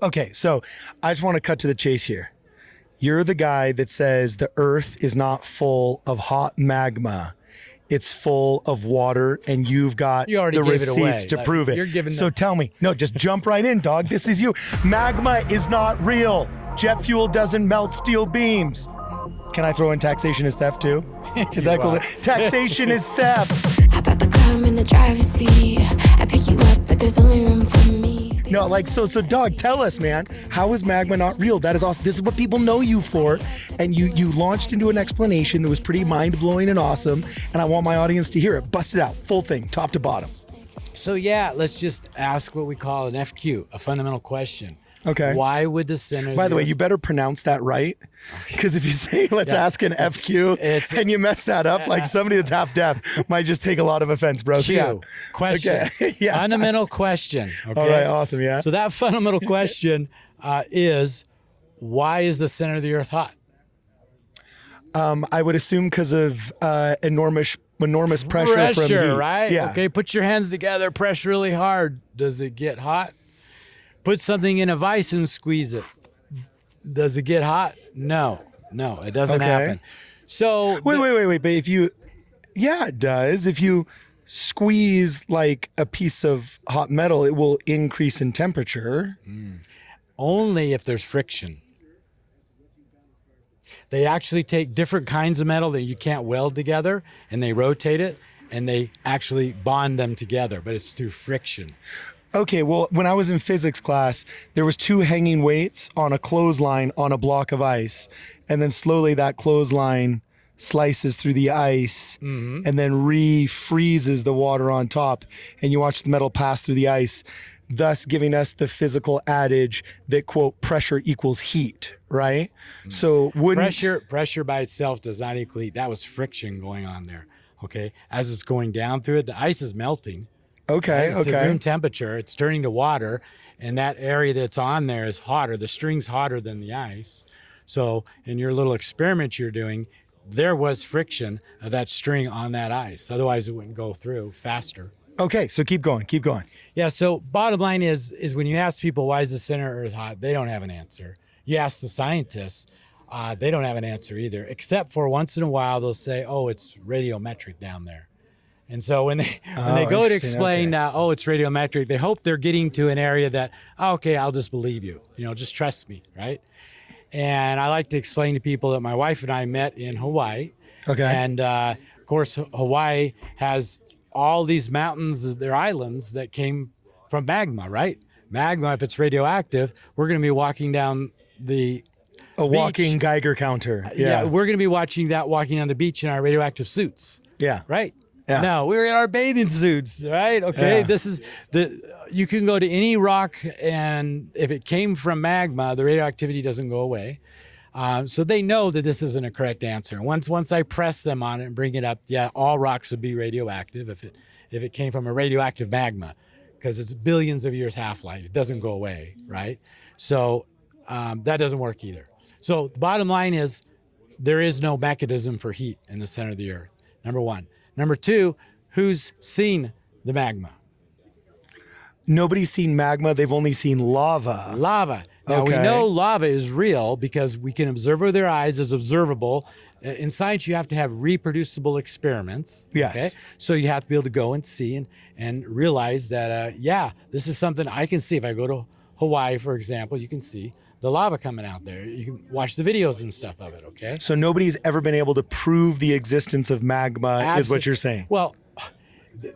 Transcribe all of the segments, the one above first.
Okay, so I just want to cut to the chase here. You're the guy that says the Earth is not full of hot magma. It's full of water, and you've got You already the gave it receipts away. to Like, prove it. you're giving So them- tell me. No, just jump right in, dog. This is you. Magma is not real. Jet fuel doesn't melt steel beams. Can I throw in taxation is theft too? Is that cool? Taxation is theft. How about the car in the driver's seat? I pick you up, but there's only room for me. No, like, so dog, tell us, man, how is magma not real? That is awesome. This is what people know you for. And you launched into an explanation that was pretty mind-blowing and awesome. And I want my audience to hear it. Bust it out, full thing, top to bottom. So yeah, let's just ask what we call an FQ, a fundamental question. Okay. Why would the center... By the way, you better pronounce that right. Because if you say, let's ask an FQ, and you mess that up, like somebody that's half deaf might just take a lot of offense, bro. So, Q, question. Okay. Yeah. Fundamental question. Okay? All right, awesome, yeah. So that fundamental question is, why is the center of the Earth hot? I would assume because of enormous pressure from heat. Right? Yeah. Okay, put your hands together, press really hard. Does it get hot? Put something in a vise and squeeze it. Does it get hot? No, it doesn't happen. So Wait. But yeah, it does. If you squeeze like a piece of hot metal, it will increase in temperature. only if there's friction. They actually take different kinds of metal that you can't weld together, and they rotate it, and they actually bond them together, but it's through friction. Okay, well, when I was in physics class, there was 2 hanging weights on a clothesline on a block of ice. And then slowly that clothesline slices through the ice and then re-freezes the water on top. And you watch the metal pass through the ice, thus giving us the physical adage that, quote, pressure equals heat, right? So Pressure by itself does not equal heat. That was friction going on there, okay? As it's going down through it, the ice is melting. Okay, It's okay. at room temperature. It's turning to water, and that area that's on there is hotter. The string's hotter than the ice. So in your little experiment you're doing, there was friction of that string on that ice. Otherwise, it wouldn't go through faster. Okay, so keep going. Yeah, so bottom line is when you ask people, why is the center of Earth hot? They don't have an answer. You ask the scientists, they don't have an answer either, except for once in a while they'll say, oh, it's radiometric down there. And so when they go to explain, oh, it's radiometric, they hope they're getting to an area that, oh, okay, I'll just believe you. Just trust me, right? And I like to explain to people that my wife and I met in Hawaii. Okay. And of course, Hawaii has all these mountains, they're islands that came from magma, right? Magma, if it's radioactive, we're going to be walking down the A walking Geiger counter. Yeah. we're going to be walking down the beach in our radioactive suits. Yeah. Right? Yeah. No, we're in our bathing suits, right? Okay. Yeah. This is you can go to any rock, and if it came from magma, the radioactivity doesn't go away. So they know that this isn't a correct answer. Once I press them on it and bring it up, yeah, all rocks would be radioactive if it came from a radioactive magma, because it's billions of years half-life. It doesn't go away, right? So that doesn't work either. So the bottom line is there is no mechanism for heat in the center of the Earth, number one. Number two, who's seen the magma? Nobody's seen magma. They've only seen lava. Lava. Now, we know lava is real because we can observe with our eyes as observable. In science, you have to have reproducible experiments. Yes. Okay? So you have to be able to go and see and realize that, this is something I can see. If I go to Hawaii, for example, you can see the lava coming out there. You can watch the videos and stuff of it, okay? So nobody's ever been able to prove the existence of magma is what you're saying. Well,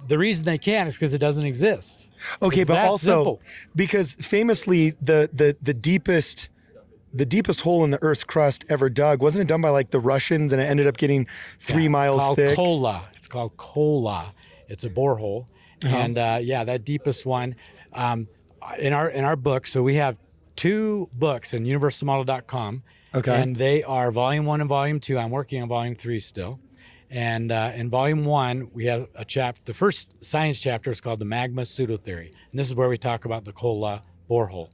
the reason they can't is because it doesn't exist. Okay, It's but that also simple. because famously the deepest hole in the Earth's crust ever dug, wasn't it done by like the Russians, and it ended up getting 3 miles thick? It's called Kola. It's a borehole. And that deepest one. In our book, so we have 2 books in universalmodel.com. Okay. And they are volume 1 and volume 2. I'm working on volume 3 still. And in volume 1, we have a chapter. The first science chapter is called the magma pseudo-theory. And this is where we talk about the Kola borehole.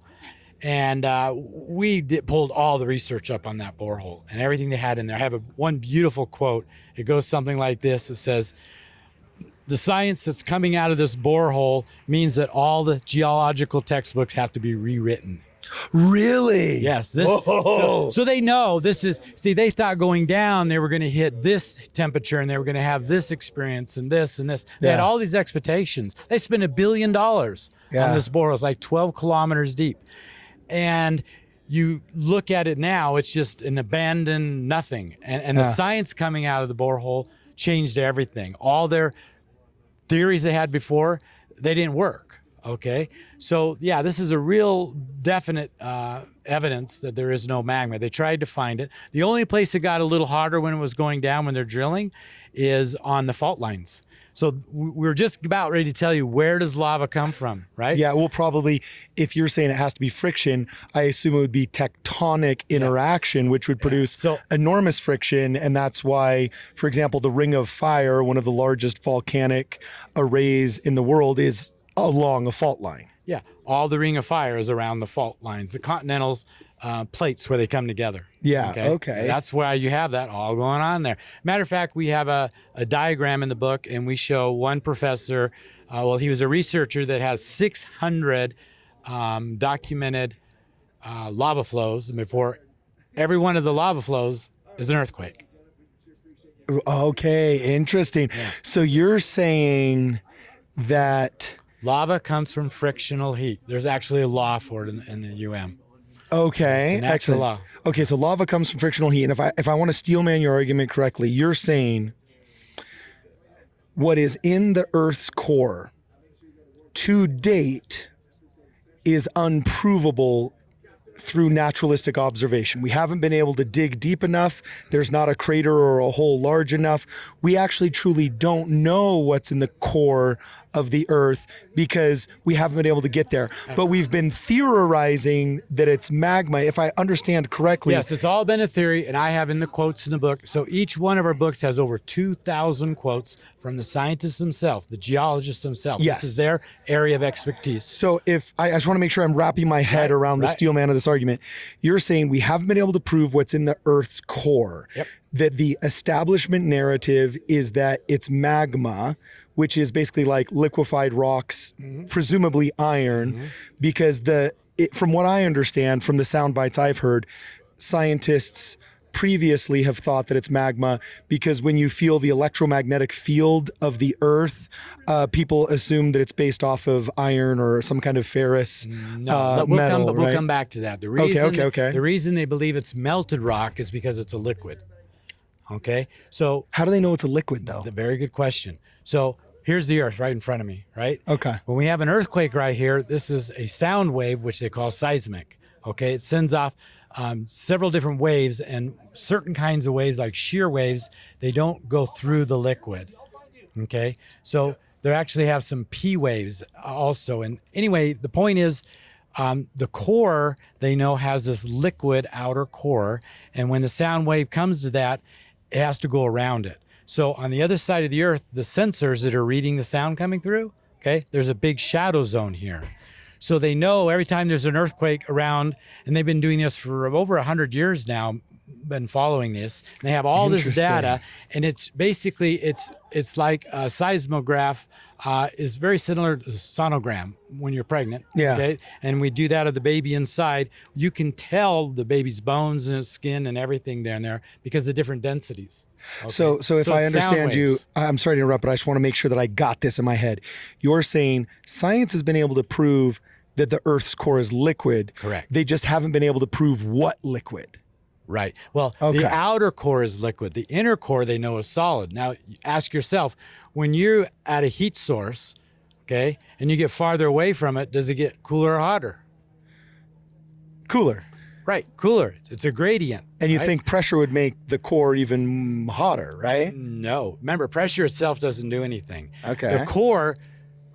And we pulled all the research up on that borehole and everything they had in there. I have one beautiful quote. It goes something like this. It says, the science that's coming out of this borehole means that all the geological textbooks have to be rewritten. Really? Yes. Whoa. So they know this is, see, they thought going down, they were going to hit this temperature and they were going to have this experience and this and this. They had Yeah. all these expectations. They spent $1 billion on Yeah. this borehole. It's like 12 kilometers deep. And you look at it now, it's just an abandoned nothing. And the science coming out of the borehole changed everything. All their theories they had before, they didn't work. Okay. So yeah, this is a real definite evidence that there is no magma. They tried to find it. The only place it got a little hotter when it was going down when they're drilling is on the fault lines. So we're just about ready to tell you, where does lava come from, right? Yeah, well, probably if you're saying it has to be friction, I assume it would be tectonic interaction, which would produce So- enormous friction. And that's why, for example, the Ring of Fire, one of the largest volcanic arrays in the world, is along a fault line. Yeah, all the Ring of Fire is around the fault lines, the continental plates where they come together. Yeah, okay. That's why you have that all going on there. Matter of fact, we have a diagram in the book, and we show one professor, well, he was a researcher that has 600 documented lava flows, and before every one of the lava flows is an earthquake. Okay, interesting. So you're saying that... Lava comes from frictional heat. There's actually a law for it in the UM. Okay, It's an actual excellent. law. Okay, so lava comes from frictional heat. And if I want to steelman your argument correctly, you're saying what is in the Earth's core to date is unprovable through naturalistic observation. We haven't been able to dig deep enough. There's not a crater or a hole large enough. We actually truly don't know what's in the core of the Earth because we haven't been able to get there. But we've been theorizing that it's magma, if I understand correctly. Yes, it's all been a theory, and I have in the quotes in the book. So each one of our books has over 2,000 quotes from the scientists themselves, the geologists themselves. Yes. This is their area of expertise. So if I just want to make sure I'm wrapping my head around the steel man of this argument, you're saying we haven't been able to prove what's in the Earth's core. Yep. That the establishment narrative is that it's magma, which is basically like liquefied rocks, presumably iron, because from what I understand from the sound bites I've heard, scientists previously have thought that it's magma because when you feel the electromagnetic field of the Earth, people assume that it's based off of iron or some kind of ferrous We'll metal. we'll come back to that. The reason, Okay. The reason they believe it's melted rock is because it's a liquid. Okay, so How do they know it's a liquid though? a very good question. So here's the Earth right in front of me, right? Okay. When we have an earthquake right here, this is a sound wave, which they call seismic. Okay, it sends off several different waves, and certain kinds of waves, like shear waves, they don't go through the liquid. Okay, so they actually have some P waves also. And anyway, the point is, the core they know has this liquid outer core, and when the sound wave comes to that, it has to go around it. So on the other side of the Earth, the sensors that are reading the sound coming through, okay, there's a big shadow zone here. So they know every time there's an earthquake around, and they've been doing this for over 100 years now, been following this. And they have all this Interesting. data, and it's basically, it's like a seismograph is very similar to sonogram when you're pregnant. Yeah. Okay? And we do that of the baby inside. You can tell the baby's bones and his skin and everything there because of the different densities. Okay? So if I it's sound understand you, waves. I'm sorry to interrupt, but I just want to make sure that I got this in my head. You're saying science has been able to prove that the Earth's core is liquid. Correct. They just haven't been able to prove what liquid. Right. Well, Okay. the outer core is liquid. The inner core they know is solid. Now, ask yourself, when you're at a heat source, okay, and you get farther away from it, does it get cooler or hotter? Cooler. Right, cooler. It's a gradient. And you right? think pressure would make the core even hotter, right? No. Remember, pressure itself doesn't do anything. Okay. The core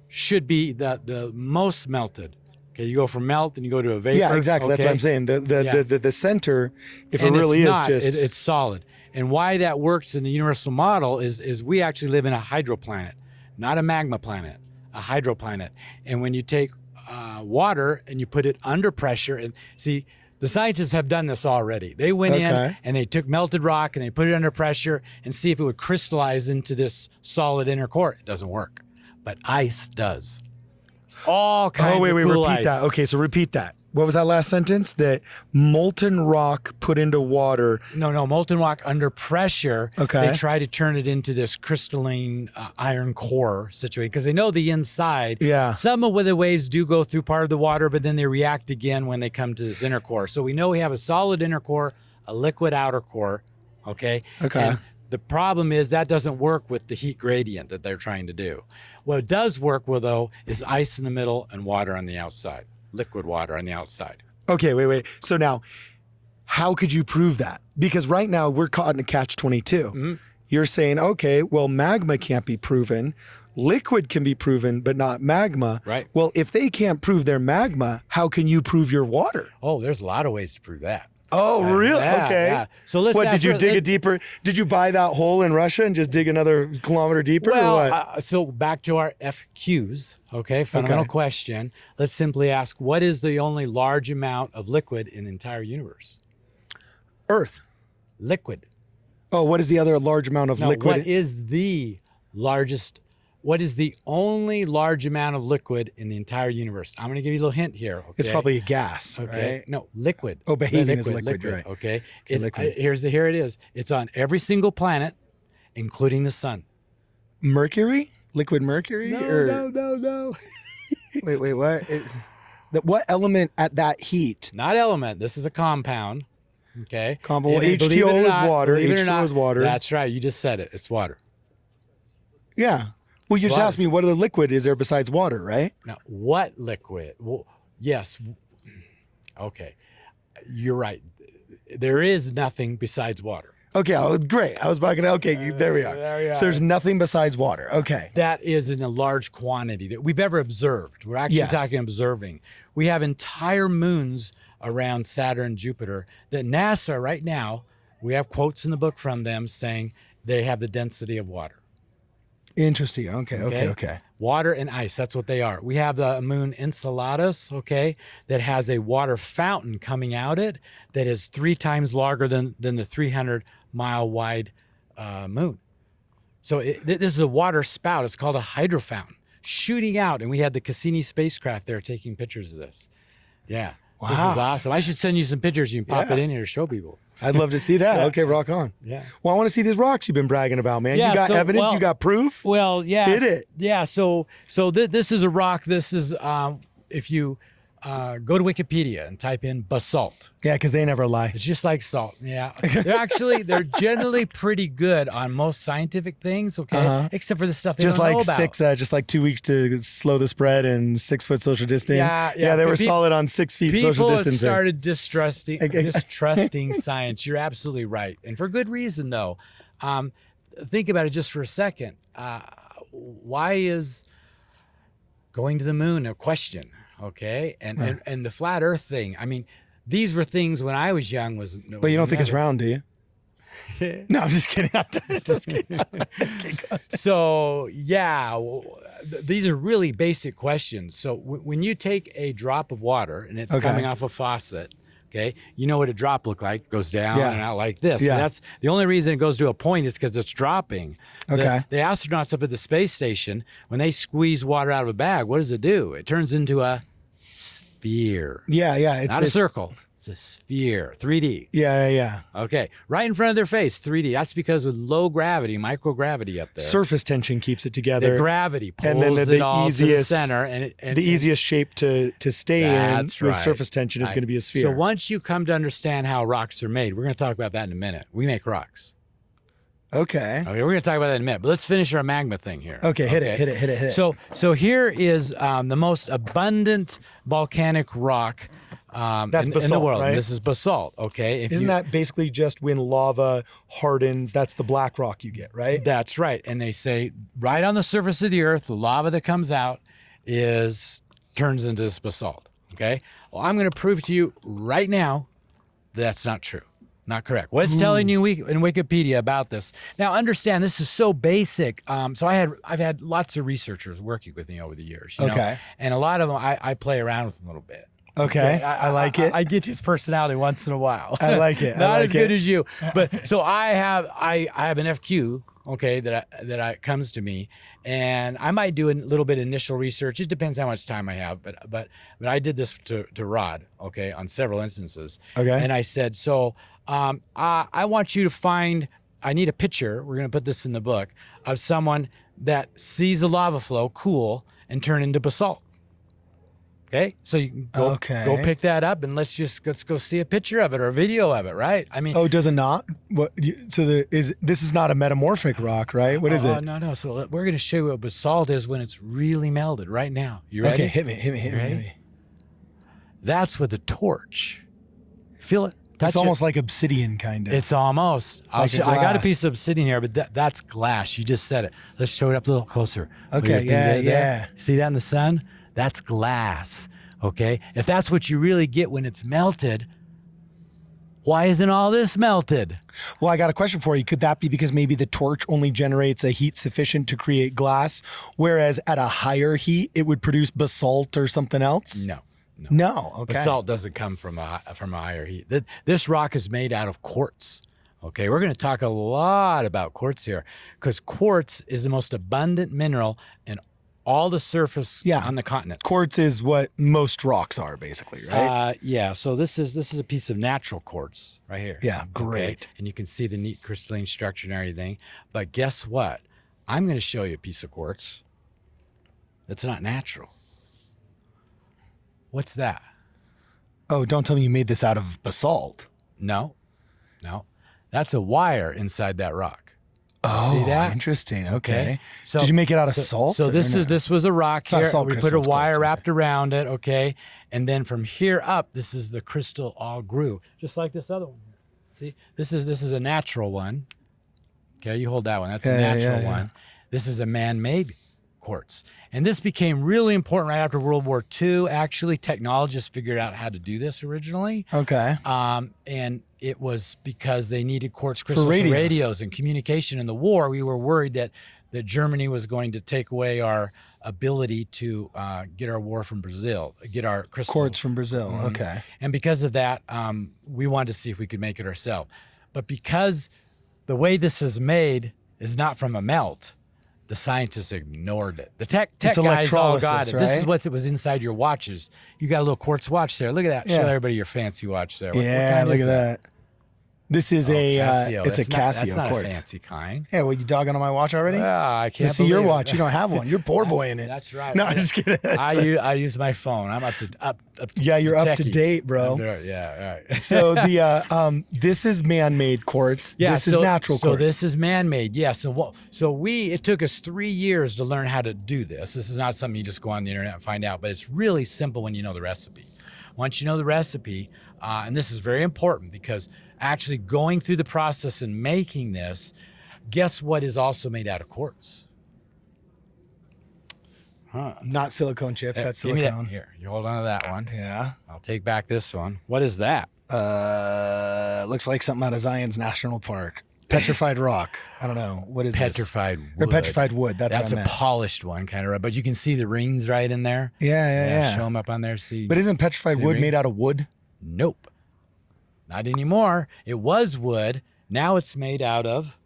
should be the most melted. Okay, you go from melt and you go to a vapor. Yeah, exactly. That's what okay? I'm saying. The center, if And it really it's is not, just it's solid. And why that works in the universal model is we actually live in a hydroplanet, not a magma planet, a hydroplanet. And when you take water and you put it under pressure, and see, the scientists have done this already. They went in Okay. and they took melted rock and they put it under pressure and see if it would crystallize into this solid inner core. It doesn't work, but ice does. It's all kinds of cool repeat ice. that. Okay, so repeat that. What was that last sentence? That molten rock put into water. No, molten rock under pressure. Okay. They try to turn it into this crystalline iron core situation because they know the inside. Yeah. Some of the waves do go through part of the water, but then they react again when they come to this inner core. So we know we have a solid inner core, a liquid outer core. Okay. Okay. And the problem is that doesn't work with the heat gradient that they're trying to do. What does work with, though, is ice in the middle and water on the outside. Liquid water on the outside. Okay, wait. So now, how could you prove that? Because right now we're caught in a catch-22. Mm-hmm. You're saying, okay, well, magma can't be proven. Liquid can be proven, but not magma. Right. Well, if they can't prove their magma, how can you prove your water? Oh, there's a lot of ways to prove that. Oh, really? Yeah, Okay. yeah. So let's. What, did you dig it deeper? Did you buy that hole in Russia and just dig another kilometer deeper or what? So back to our FQs, okay? Fundamental question. Let's simply ask, what is the only large amount of liquid in the entire universe? Earth. Liquid. Oh, what is the other large amount of Now, liquid? what is the only large amount of liquid in the entire universe? I'm going to give you a little hint here. Okay? It's probably a gas, Okay. right? No, liquid. Oh, behaving as liquid, right. Okay. liquid. Here it is. It's on every single planet, including the sun. Mercury? Liquid mercury? No. Wait, what? What element at that heat? Not element. This is a compound. Okay. Well, And believe it or H2O is not- water. believe it or H2O not, is water. That's right. You just said it. It's water. Yeah. Well, you just water. asked me what other liquid is there besides water, right? Now, what liquid? Well, yes. Okay. You're right. There is nothing besides water. Okay, great. I was about to, okay, there we are. There we So there's nothing besides water. Okay. That is in a large quantity that we've ever observed. We're actually Yes. talking observing. We have entire moons around Saturn, Jupiter that NASA right now, we have quotes in the book from them saying they have the density of water. Interesting. Okay. Water and ice, that's what they are. We have the moon Enceladus, okay, that has a water fountain coming out it that is 3 times larger than the 300-mile wide moon. So this is a water spout. It's called a hydro fountain shooting out. And we had the Cassini spacecraft there taking pictures of this. Yeah. Wow. This is awesome. I should send you some pictures. You can pop Yeah. it in here to show people. I'd love to see that. Yeah. Okay, rock on. Yeah. Well, I want to see these rocks you've been bragging about, man. Yeah, You got so- evidence? well- You got proof? Well, yeah. Hit it. Yeah. So this is a rock. This is if you go to Wikipedia and type in basalt. Yeah, because they never lie. It's just like salt. Yeah. They're generally pretty good on most scientific things. Okay. Except for the stuff they Just don't know like about. just like 2 weeks to slow the spread and 6 foot social distancing. Yeah. They were Pe- solid on 6 feet social People have distancing. started distrusting science. You're absolutely right. And for good reason, though. Think about it just for a second. Why is going to the moon a question? Okay. And the flat earth thing. I mean, these were things when I was young But you don't think it's round, do you? No, I'm just kidding. Just kidding. So, yeah, these are really basic questions. So when you take a drop of water and it's coming off a faucet, okay, you know what a drop look like. It goes down and out like this. Yeah. But that's the only reason it goes to a point is because it's dropping. Okay. The astronauts up at the space station, when they squeeze water out of a bag, what does it do? It turns into a sphere. Yeah. It's Not a circle. It's a sphere. 3D. Yeah. Okay. Right in front of their face, 3D. That's because with low gravity, microgravity up there. Surface tension keeps it together. The gravity pulls And then it all to the center. And the easiest shape to stay in That's with right. surface tension is going to be a sphere. So once you come to understand how rocks are made, we're going to talk about that in a minute. We make rocks. Okay. Okay, we're going to talk about that in a minute. But let's finish our magma thing here. Okay, hit it. So here is the most abundant volcanic rock That's in the basalt, world. right? This is basalt, okay? Isn't that basically just when lava hardens, that's the black rock you get, right? That's right. And they say right on the surface of the earth, the lava that comes out turns into this basalt, okay? Well, I'm going to prove to you right now that's not true. Not correct. What it's telling you in Wikipedia about this. Now, understand this is so basic. So I've had lots of researchers working with me over the years. You know? Okay. And a lot of them I play around with them a little bit. Okay. I like it. I get his personality once in a while. I like it. Not as good as you, but so I have an FQ. okay, that comes to me, and I might do a little bit of initial research. It depends how much time I have, but I did this to Rod, okay, on several instances. Okay. And I said, so I want you to find. I need a picture. We're going to put this in the book of someone that sees a lava flow cool and turn into basalt. Okay, so you can go pick that up and let's go see a picture of it or a video of it, right? I mean, does it not? This is not a metamorphic rock, right? What is it? No. So we're going to show you what basalt is when it's really melted right now. You ready? Okay, hit me. That's with a torch. Feel it? It's almost like obsidian, kind of. It's almost. I got a glass. piece of obsidian here, but that's glass. You just said it. Let's show it up a little closer. Okay, yeah. See that in the sun? That's glass, okay? If that's what you really get when it's melted, why isn't all this melted? Well, I got a question for you. Could that be because maybe the torch only generates a heat sufficient to create glass, whereas at a higher heat, it would produce basalt or something else? No, okay. Basalt doesn't come from a higher heat. This rock is made out of quartz. Okay, we're going to talk a lot about quartz here because quartz is the most abundant mineral in all the surface on the continents. Quartz is what most rocks are, basically, right? So this is a piece of natural quartz right here. Yeah, great. Okay? And you can see the neat crystalline structure and everything. But guess what? I'm going to show you a piece of quartz that's not natural. What's that? Oh, don't tell me you made this out of basalt. No. That's a wire inside that rock. Oh, see that? Interesting. Okay. So did you make it out of salt? So this was a rock here. Salt We put a crystals, wire quartz, wrapped around it, okay? And then from here up, this is the crystal all grew, just like this other one here. See, this is a natural one. Okay, you hold that one. That's a natural one. This is a man-made quartz. And this became really important right after World War II. Actually, technologists figured out how to do this originally. Okay. And it was because they needed quartz crystals for radios. radios and communication. In the war, we were worried that Germany was going to take away our ability to get our war from Brazil, get our crystals. Quartz from Brazil. Okay. And because of that, we wanted to see if we could make it ourselves. But because the way this is made is not from a melt, the scientists ignored it. The tech guys all got it. Right? This is what it was inside your watches. You got a little quartz watch there. Look at that. Yeah. Show everybody your fancy watch there. Look at that. This is Casio. It's a Casio That's not quartz. a fancy kind. Yeah, well, you dogging on my watch already? I can't see your believe watch. it. You don't have one. You're poor boy in it. That's right. No, I'm just kidding. I use my phone. I'm up. Yeah, you're up to techie. date, bro. Yeah, right. So this is man-made quartz. Yeah, this is natural quartz. So this is man-made. Yeah. It took us 3 years to learn how to do this. This is not something you just go on the internet and find out, but it's really simple when you know the recipe. Once you know the recipe, and this is very important because actually going through the process and making this, guess what is also made out of quartz? Not silicone chips. That's Give me silicone. that. Here, you hold on to that one. Yeah. I'll take back this one. What is that? Looks like something out of Zion's National Park. Petrified rock. I don't know. What is Petrified this? wood. Or petrified wood. That's what I a meant. polished one, kind of, but you can see the rings right in there. Yeah. Show them up on there. See. But isn't petrified wood made out of wood? Nope. Not anymore. It was wood. Now it's made out of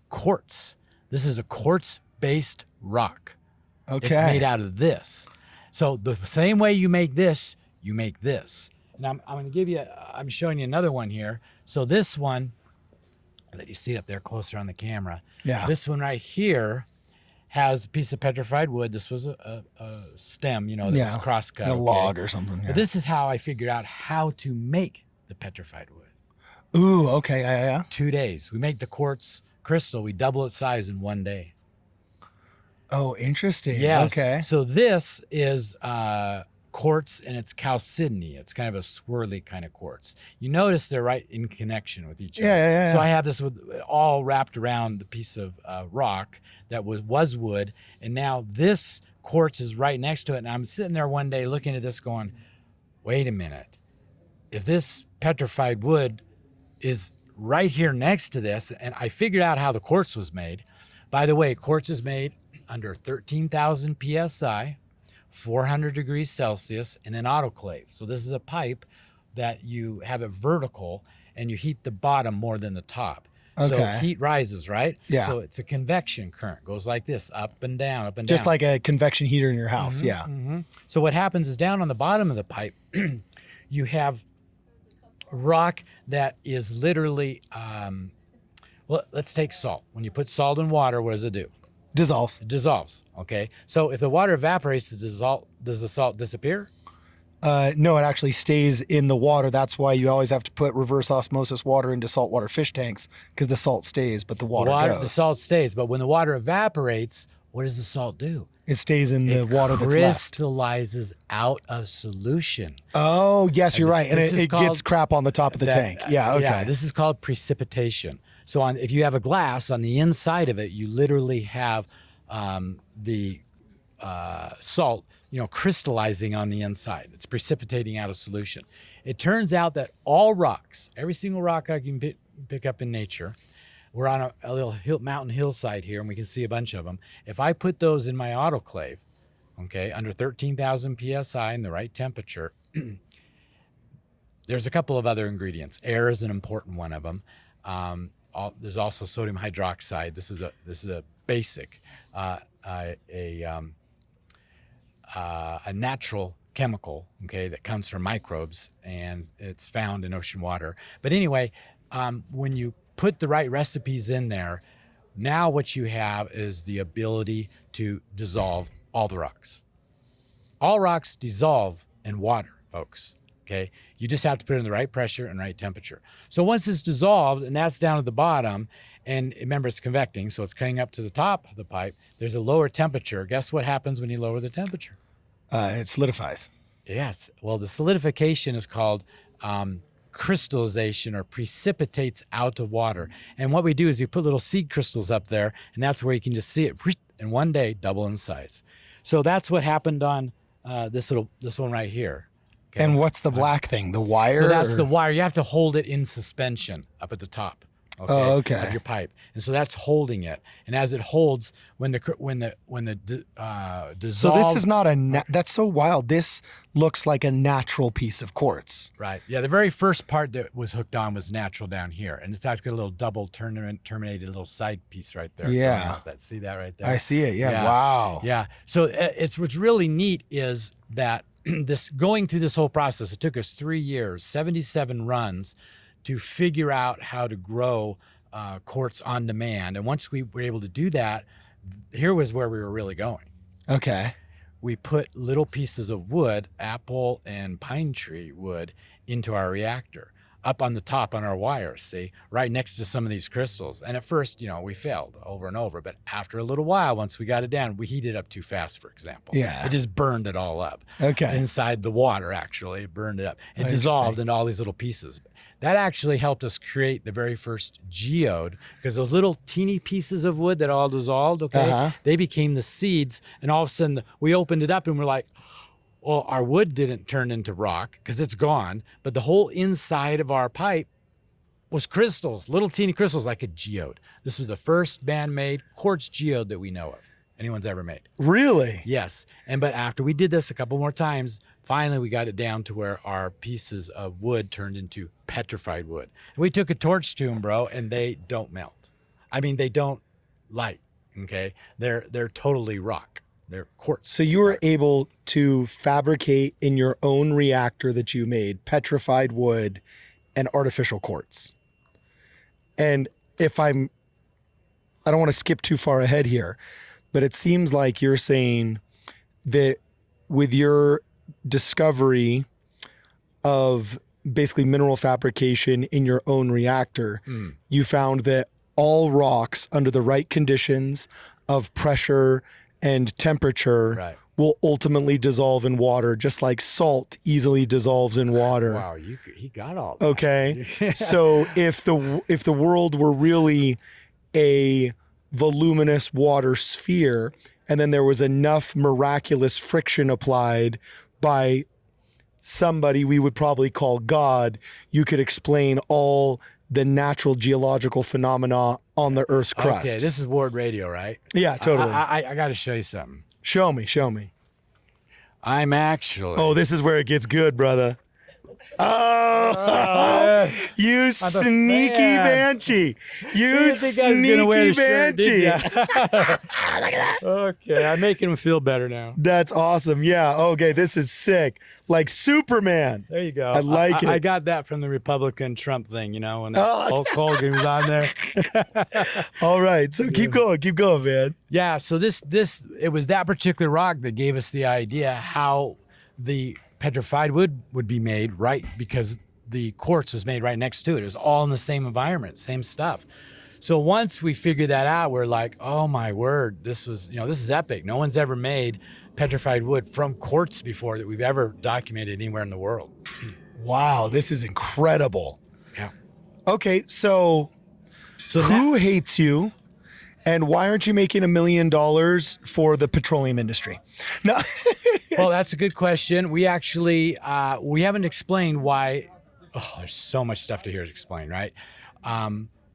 quartz. This is a quartz-based rock. Okay. It's made out of this. So the same way you make this, you make this. And I'm going to give you, I'm showing you another one here. So this one, let you see it up there closer on the camera. Yeah. This one right here has a piece of petrified wood. This was a stem, that was cross-cut. A log or something. Yeah. But this is how I figured out how to make the petrified wood. Ooh, okay, yeah. 2 days. We make the quartz crystal. We double its size in 1 day. Oh, interesting. Yes. Okay. So this is quartz and it's chalcedony. It's kind of a swirly kind of quartz. You notice they're right in connection with each other. Yeah. So I have this with all wrapped around the piece of rock that was wood, and now this quartz is right next to it. And I'm sitting there one day looking at this, going, "Wait a minute! If this petrified wood is right here next to this," and I figured out how the quartz was made. By the way, quartz is made under 13,000 psi, 400 degrees Celsius, in an autoclave. So this is a pipe that you have it vertical and you heat the bottom more than the top. So Okay. heat rises, right? Yeah. So it's a convection current, goes like this, up and down, up and Just down. like a convection heater in your house. Yeah. So what happens is down on the bottom of the pipe, you have rock that is literally, well, let's take salt. When you put salt in water, what does it do? Dissolves. It dissolves, okay? So if the water evaporates, does the salt disappear? No, it actually stays in the water. That's why you always have to put reverse osmosis water into saltwater fish tanks, because the salt stays, but the water goes. The salt stays, but when the water evaporates, what does the salt do? It stays in the water that's left. Crystallizes out of solution. Oh, yes, you're right. And this is it gets called- crap on the top of the tank. Yeah, okay. Yeah, this is called precipitation. So if you have a glass, on the inside of it, you literally have the salt, crystallizing on the inside. It's precipitating out of solution. It turns out that all rocks, every single rock I can pick up in nature, we're on a little mountain hillside here, and we can see a bunch of them. If I put those in my autoclave, okay, under 13,000 PSI in the right temperature, there's a couple of other ingredients. Air is an important one of them. There's also sodium hydroxide. This is a basic, a natural chemical, okay, that comes from microbes, and it's found in ocean water. But anyway, when you put the right recipes in there, now what you have is the ability to dissolve all the rocks. All rocks dissolve in water, folks. Okay, you just have to put it in the right pressure and right temperature. So once it's dissolved, and that's down at the bottom, and remember it's convecting, so it's coming up to the top of the pipe, there's a lower temperature. Guess what happens when you lower the temperature? It solidifies. Yes. Well, the solidification is called crystallization, or precipitates out of water. And what we do is we put little seed crystals up there, and that's where you can just see it in one day double in size. So that's what happened on this one right here. Okay. And what's the black thing? The wire? So that's the wire. You have to hold it in suspension up at the top. Okay. Of your pipe, and so that's holding it. And as it holds, when the dissolve. So this is not that's so wild. This looks like a natural piece of quartz. Right. Yeah. The very first part that was hooked on was natural down here, and it's actually got a little double terminated little side piece right there. Yeah. See that right there? I see it. Yeah. Wow. Yeah. So what's really neat is that going through this whole process, it took us 3 years, 77 runs, to figure out how to grow quartz on demand. And once we were able to do that, here was where we were really going. Okay. We put little pieces of wood, apple and pine tree wood, into our reactor, up on the top on our wires, see, right next to some of these crystals. And at first, we failed over and over, but after a little while, once we got it down, we heated up too fast, for example. Yeah. It just burned it all up. Okay. Inside the water, actually, it burned it up. It dissolved into all these little pieces. That actually helped us create the very first geode, because those little teeny pieces of wood that all dissolved, they became the seeds, and all of a sudden we opened it up and we're like, well, our wood didn't turn into rock because it's gone, but the whole inside of our pipe was crystals, little teeny crystals, like a geode. This was the first man-made quartz geode that we know of, anyone's ever made. Really? Yes. But after we did this a couple more times, finally we got it down to where our pieces of wood turned into petrified wood. And we took a torch to them, bro, and they don't melt. I mean, they don't light, okay? They're totally rock. They're quartz. So you were able to fabricate in your own reactor that you made petrified wood and artificial quartz. And I don't want to skip too far ahead here, but it seems like you're saying that with your discovery of basically mineral fabrication in your own reactor, you found that all rocks under the right conditions of pressure and temperature will ultimately dissolve in water, just like salt easily dissolves in water. Wow, he got all that. Okay. So if the world were really a voluminous water sphere, and then there was enough miraculous friction applied by somebody we would probably call God, you could explain all the natural geological phenomena on the Earth's crust. Okay, this is Ward Radio, right? Yeah, totally. I got to show you something. Show me. I'm actually. Oh, this is where it gets good, brother. Oh, You sneaky banshee. You didn't think I was gonna wear sneaky the shirt, did banshee. ya? Look at that. Okay, I'm making him feel better now. That's awesome. Yeah. Okay. This is sick. Like Superman. There you go. I like it. I got that from the Republican Trump thing, when Oh. Hulk Hogan was on there. All right. So keep going. Keep going, man. Yeah. So it was that particular rock that gave us the idea how the petrified wood would be made, right? Because the quartz was made right next to it. It was all in the same environment, same stuff. So once we figured that out, we're like, oh my word, this is epic. No one's ever made petrified wood from quartz before that we've ever documented anywhere in the world. Wow. This is incredible. Yeah. Okay. So who hates you? And why aren't you making $1 million for the petroleum industry? No. Well, that's a good question. We actually, we haven't explained why. Oh, there's so much stuff to hear to explain, right?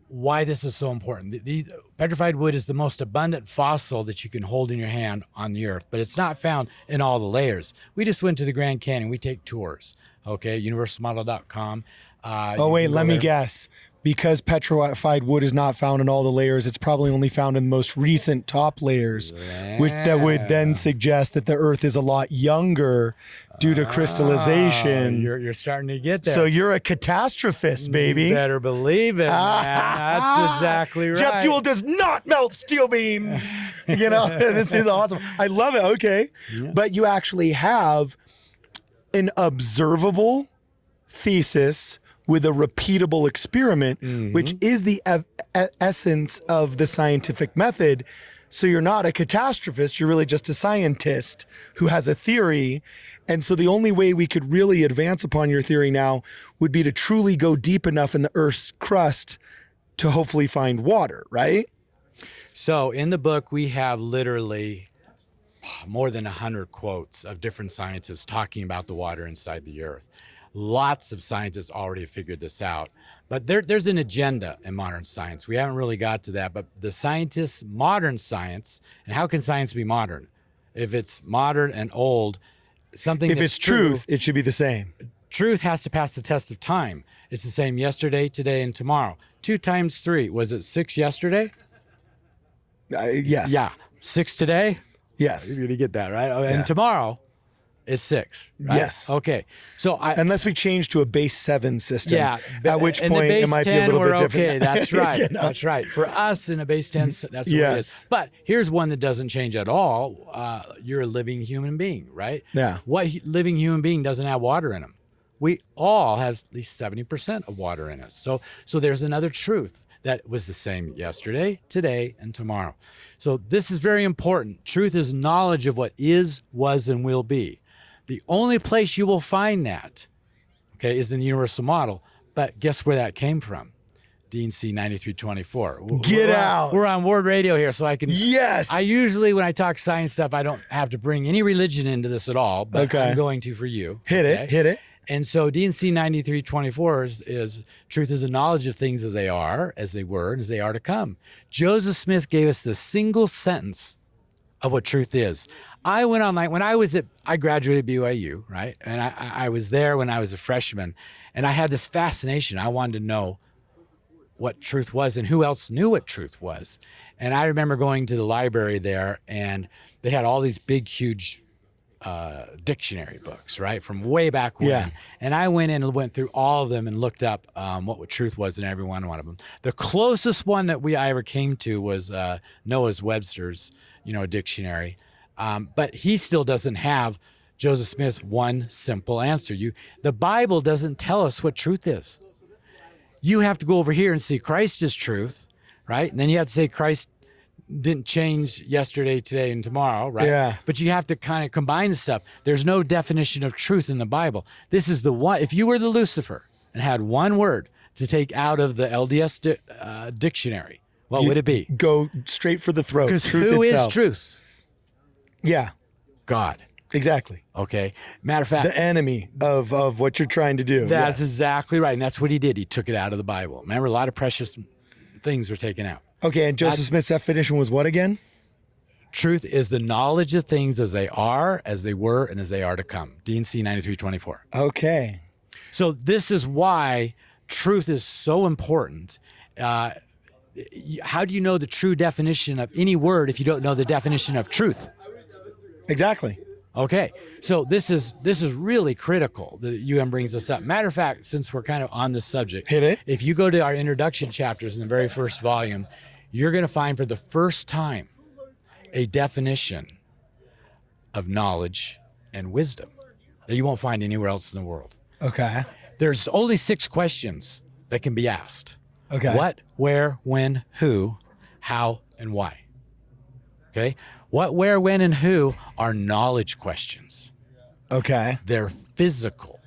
Why this is so important. The petrified wood is the most abundant fossil that you can hold in your hand on the earth, but it's not found in all the layers. We just went to the Grand Canyon. We take tours, okay? Universalmodel.com. Oh, wait, let me guess. Because petrified wood is not found in all the layers, it's probably only found in the most recent top layers, which that would then suggest that the Earth is a lot younger due to crystallization. You're starting to get there. So you're a catastrophist, baby. You better believe it, man. That's exactly right. Jet fuel does not melt steel beams. This is awesome. I love it. Okay. Yeah. But you actually have an observable thesis with a repeatable experiment, which is the essence of the scientific method. So you're not a catastrophist, you're really just a scientist who has a theory. And so the only way we could really advance upon your theory now would be to truly go deep enough in the Earth's crust to hopefully find water, right? So in the book, we have literally more than 100 quotes of different scientists talking about the water inside the Earth. Lots of scientists already figured this out, but there's an agenda in modern science. We haven't really got to that, but the scientists, modern science, and how can science be modern? If it's modern and old, something If that's it's truth, it should be the same. Truth has to pass the test of time. It's the same yesterday, today, and tomorrow. 2 times 3, was it 6 yesterday? Yes. Yeah. 6 today? Yes. You're going to get that, right? And tomorrow, it's 6, right? Yes. Okay. So unless we change to a base 7 system, yeah, at which in the point base it might 10, be a little we're bit different. Okay, that's right. That's right. For us in a base 10, that's the way it is. Yes. But here's one that doesn't change at all. You're a living human being, right? Yeah. What living human being doesn't have water in them? We all have at least 70% of water in us. So there's another truth that was the same yesterday, today, and tomorrow. So this is very important. Truth is knowledge of what is, was, and will be. The only place you will find that, okay, is in the universal model. But guess where that came from? D&C 9324. Get out. We're on Word Radio here, so I can. Yes. I usually, when I talk science stuff, I don't have to bring any religion into this at all, but Okay. I'm going to for you. Hit it. And so D&C 9324 is truth is a knowledge of things as they are, as they were, and as they are to come. Joseph Smith gave us the single sentence of what truth is. I went online, I graduated BYU, right? And I was there when I was a freshman, and I had this fascination. I wanted to know what truth was and who else knew what truth was. And I remember going to the library there, and they had all these big, huge dictionary books, right? From way back when. Yeah. And I went in and went through all of them and looked up what truth was in every one of them. The closest one that I ever came to was Noah's Webster's, dictionary. But he still doesn't have Joseph Smith's one simple answer. The Bible doesn't tell us what truth is. You have to go over here and see Christ is truth, right? And then you have to say Christ didn't change yesterday, today, and tomorrow, right? Yeah. But you have to kind of combine the stuff. There's no definition of truth in the Bible. This is the one. If you were the Lucifer and had one word to take out of the LDS dictionary, what would it be? Go straight for the throat. Because Truth who is itself. truth? Yeah, God. exactly. Okay. Matter of fact, The enemy of what you're trying to do. that's Yes. exactly right. And that's what he did. He took it out of the Bible. Remember, a lot of precious things were taken out. Okay, and Joseph Smith's definition was what again? Truth is the knowledge of things as they are, as they were, and as they are to come. D&C 9324. Okay. So this is why truth is so important. How do you know the true definition of any word if you don't know the definition of truth? Exactly. Okay, so this is really critical that UM brings this up. Matter of fact, since we're kind of on this subject, Hit it. if you go to our introduction chapters in the very first volume, you're going to find for the first time a definition of knowledge and wisdom that you won't find anywhere else in the world. Okay. There's only 6 questions that can be asked. Okay. What, where, when, who, how, and why. Okay? What, where, when, and who are knowledge questions. Okay. They're physical.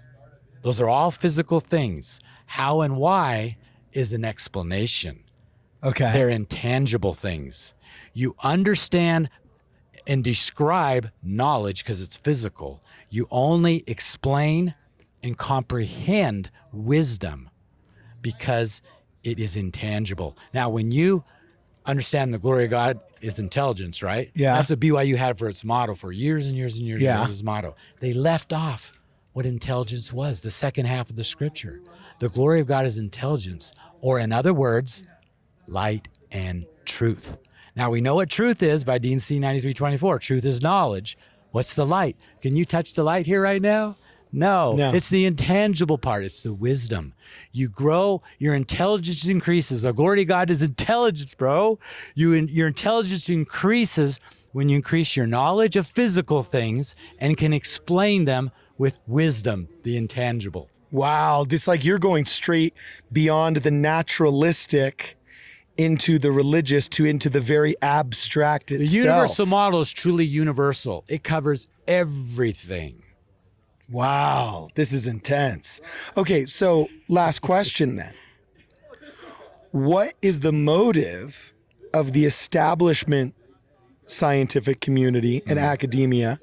Those are all physical things. How and why is an explanation. Okay. They're intangible things. You understand and describe knowledge because it's physical. You only explain and comprehend wisdom because it is intangible. Now, when you understand the glory of God is intelligence, right? Yeah. That's what BYU had for its motto for years and years and years. Yeah. It was its motto. They left off what intelligence was, the second half of the scripture. The glory of God is intelligence, or in other words, light and truth. Now, we know what truth is by Dean C. 9324. Truth is knowledge. What's the light? Can you touch the light here right now? No. It's the intangible part. It's the wisdom. You grow, your intelligence increases. The glory of God is intelligence, bro. Your intelligence increases when you increase your knowledge of physical things and can explain them with wisdom, the intangible. Wow. This like you're going straight beyond the naturalistic into the religious to into the very abstract itself. The universal model is truly universal. It covers everything. Wow, this is intense. Okay, so last question then. What is the motive of the establishment scientific community and academia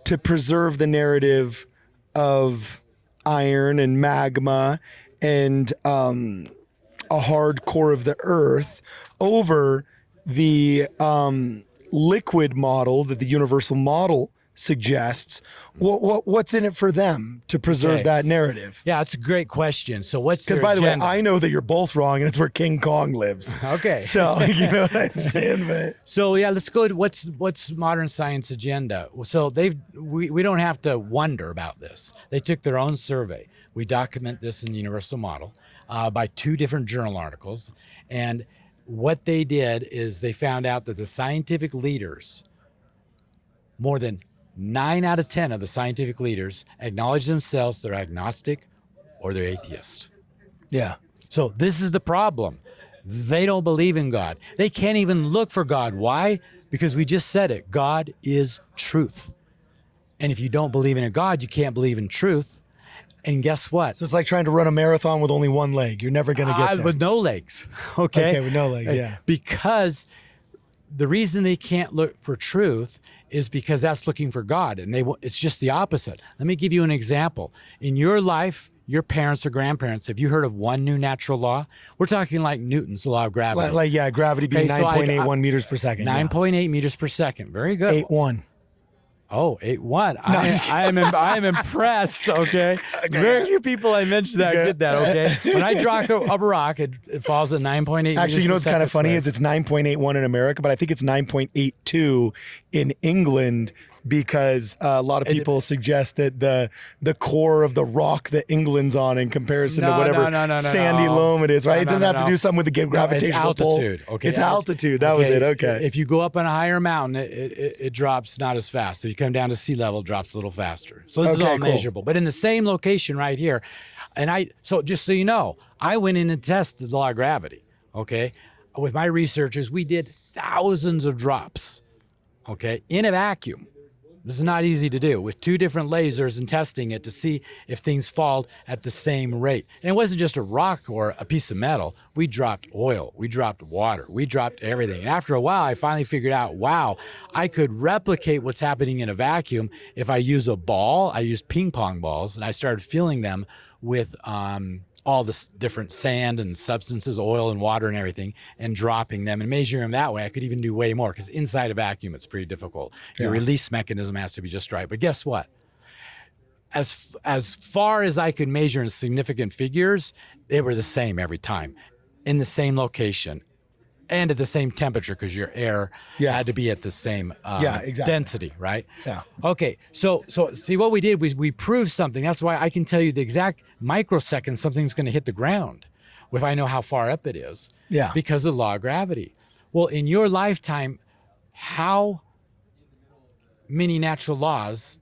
to preserve the narrative of iron and magma and a hard core of the earth over the liquid model that the universal model suggests? What's in it for them to preserve that narrative? Yeah, it's a great question. So what's Because by the way, I know that you're both wrong, and it's where King Kong lives. Okay. So you know what I'm saying, but So yeah, let's go to what's modern science agenda. So we don't have to wonder about this. They took their own survey. We document this in the universal model by 2 different journal articles, and what they did is they found out that the scientific leaders, more than 9 out of 10 of the scientific leaders, acknowledge themselves they're agnostic or they're atheist. yeah. So this is the problem. They don't believe in God. They can't even look for God. Why? Because we just said it. God is truth. And if you don't believe in a God, you can't believe in truth. And guess what? So it's like trying to run a marathon with only one leg. You're never going to get there. With no legs. Okay. Okay, with no legs, yeah. Because the reason they can't look for truth is because that's looking for God, and it's just the opposite. Let me give you an example. In your life, your parents or grandparents, have you heard of one new natural law? We're talking like Newton's law of gravity. Gravity being Okay, so 9.81 meters per second. 9.8 meters per second. Very good. 8.1. Oh, 8.1. I am impressed, okay? Very few people I mentioned that get that, okay? When I drop a rock, it falls at 9.8 meters Actually, you know per what's kind of second funny squared. is it's 9.81 in America, but I think it's 9.82 in England because a lot of people suggest that the core of the rock that England's on in comparison to whatever sandy loam it is, right? It doesn't have to do something with the gravitational pull. It's altitude. Okay, it's altitude. That was it. Okay. If you go up on a higher mountain, it drops not as fast. So you come down to sea level, it drops a little faster. So this is all measurable. But in the same location right here, so just so you know, I went in and tested the law of gravity. Okay, with my researchers, we did thousands of drops. Okay, in a vacuum. This is not easy to do with 2 different lasers and testing it to see if things fall at the same rate. And it wasn't just a rock or a piece of metal. We dropped oil, we dropped water, we dropped everything. And after a while, I finally figured out, wow, I could replicate what's happening in a vacuum if I use a ball. I used ping pong balls, and I started filling them with all this different sand and substances, oil and water and everything, and dropping them and measuring them that way. I could even do way more because inside a vacuum, it's pretty difficult. Your release mechanism has to be just right. But guess what? as far as I could measure in significant figures, they were the same every time, in the same location, and at the same temperature, because your air Yeah. had to be at the same exactly. density, right? Yeah. Okay, so see what we did was we proved something. That's why I can tell you the exact microsecond something's going to hit the ground, if I know how far up it is. Yeah. Because of the law of gravity. Well, in your lifetime, how many natural laws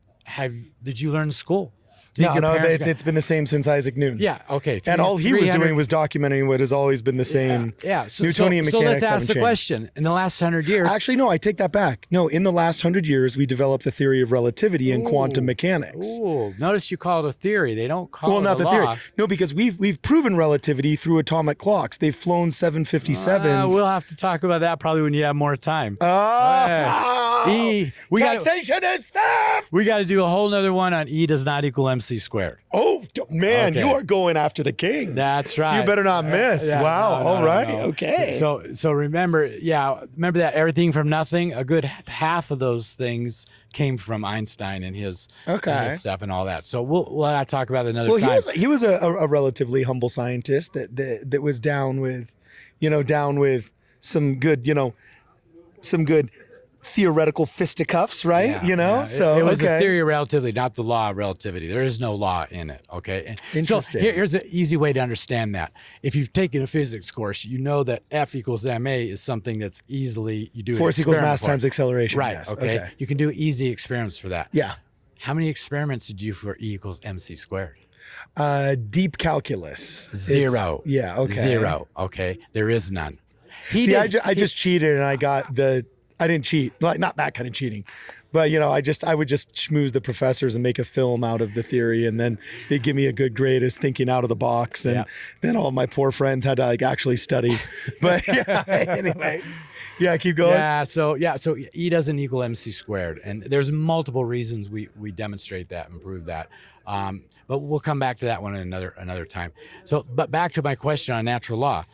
did you learn in school? Did No, your no, parents it's been the same since Isaac Newton. Yeah, okay. And all he was 300 doing was documenting what has always been the same. Yeah. So, Newtonian so mechanics. let's ask haven't the changed. question. In the last 100 years, Actually, no, I take that back. No, in the last 100 years, we developed the theory of relativity and quantum mechanics. Ooh, notice you call it a theory. They don't call Well, it not a the law. theory. No, because we've proven relativity through atomic clocks. They've flown 757s. We'll have to talk about that probably when you have more time. Oh, We got taxation is theft. we got to do a whole nother one on E does not equal MC squared. Oh, man, Okay. you are going after the king. That's So right. you better not miss. Yeah, Wow. no, All right. no. Okay. So remember that everything from nothing. A good half of those things came from Einstein and his stuff and all that. So we'll have to talk about it another time. He was a relatively humble scientist that was down with some good theoretical fisticuffs, right? Yeah. So it was a theory of relativity, not the law of relativity. There is no law in it. Okay. And Interesting. So here's an easy way to understand that. If you've taken a physics course, you know that F equals ma is something that's easily you do. Force equals mass for. times acceleration. Right. Yes. Okay. You can do easy experiments for that. Yeah. How many experiments did you do for E equals mc squared? Deep calculus. Zero. Yeah. Okay. Zero. Okay. There is none. I just cheated and I got I didn't cheat, like not that kind of cheating, but I would just schmooze the professors and make a film out of the theory, and then they'd give me a good grade as thinking out of the box, and then all my poor friends had to actually study. But anyway, keep going. So E doesn't equal mc squared, and there's multiple reasons we demonstrate that and prove that. But we'll come back to that one another time. So, but back to my question on natural law.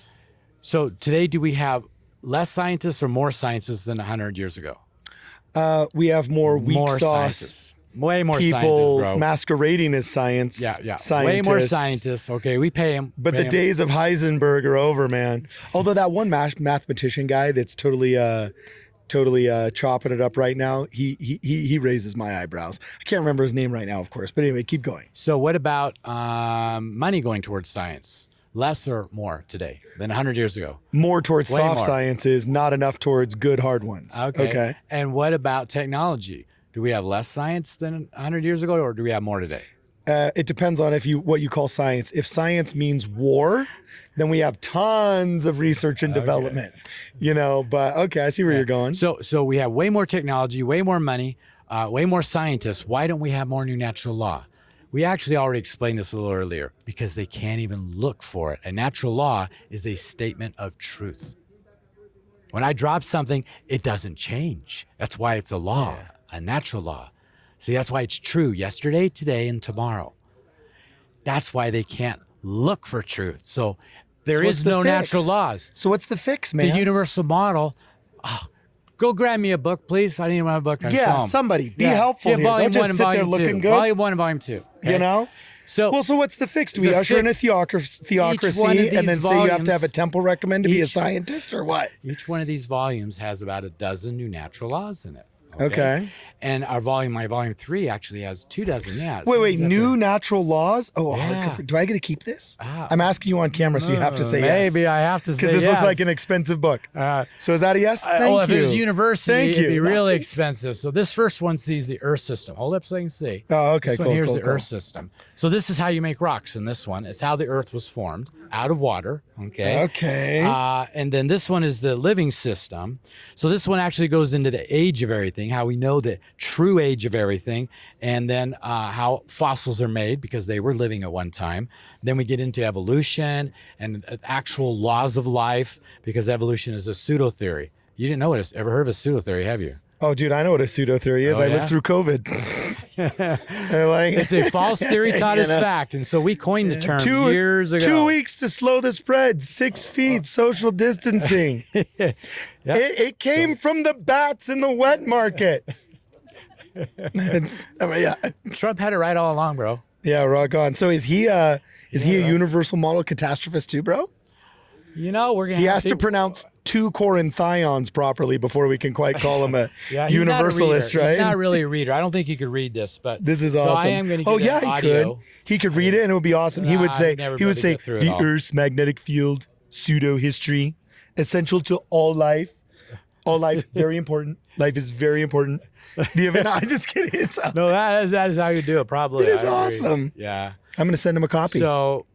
So today, do we have less scientists or more scientists than 100 years ago? We have more weak sauce scientists. Way more people scientists, bro. masquerading as science. Yeah. Scientists. Way more scientists. Okay, we pay them. But the days of Heisenberg are over, man. Although that one mathematician guy that's totally chopping it up right now, he raises my eyebrows. I can't remember his name right now, of course. But anyway, keep going. So what about money going towards science? Less or more today than 100 years ago? More towards Way soft more. sciences, not enough towards good hard ones. Okay. And what about technology? Do we have less science than 100 years ago, or do we have more today? It depends on what you call science. If science means war, then we have tons of research and development. But okay, I see where you're going. So we have way more technology, way more money, way more scientists. Why don't we have more new natural law? We actually already explained this a little earlier, because they can't even look for it. A natural law is a statement of truth. When I drop something, it doesn't change. That's why it's a law, a natural law. See, that's why it's true yesterday, today, and tomorrow. That's why they can't look for truth. So there is no natural laws. So what's the fix, man? The universal model. Go grab me a book, please. I need my book. Somebody be helpful here. Don't just sit there looking good. Volume 1 and Volume 2. Okay? So what's the fix? Do we usher in a theocracy and then say you have to have a temple recommend to be a scientist, or what? Each one of these volumes has about a dozen new natural laws in it. Okay. And my volume 3 actually has 24. Yeah. Wait, new natural laws? Oh, Yeah. hardcover. Do I get to keep this? I'm asking you on camera, so you have to say yes. Maybe I have to say yes. Because this looks like an expensive book. So is that a yes? Thank you. If it was university, it'd be really Nice. expensive. So this first one sees the Earth system. Hold up so I can see. Oh, okay, This one cool, here's cool, the cool. Earth system. So this is how you make rocks in this one. It's how the Earth was formed, out of water. Okay. Okay. And then this one is the living system. So this one actually goes into the age of everything, how we know the true age of everything, and then how fossils are made because they were living at one time. Then we get into evolution and actual laws of life, because evolution is a pseudo theory. You didn't know it. Ever heard of a pseudo theory, have you? Oh, dude, I know what a pseudo theory is. Oh, I yeah? lived through COVID. It's a false theory taught as fact. And so we coined the term years ago. 2 weeks to slow the spread, 6 feet, social distancing. It came from the bats in the wet market. Yeah. Trump had it right all along, bro. Yeah, rock on. So is he a universal model catastrophist too, bro? You know, we're gonna. He have has to pronounce 2 Corinthians properly before we can quite call him a he's universalist, not a reader. right? He's not really a reader. I don't think he could read this, but This is so awesome. I am going to get oh yeah, an he audio. could. He could read it and it would be awesome. He would say the Earth's magnetic field, pseudo history, essential to all life. All life, very important. Life is very important. The event. I'm just kidding. It's No, that is how you do it. Probably. It is I agree. awesome. Yeah. I'm going to send him a copy. So,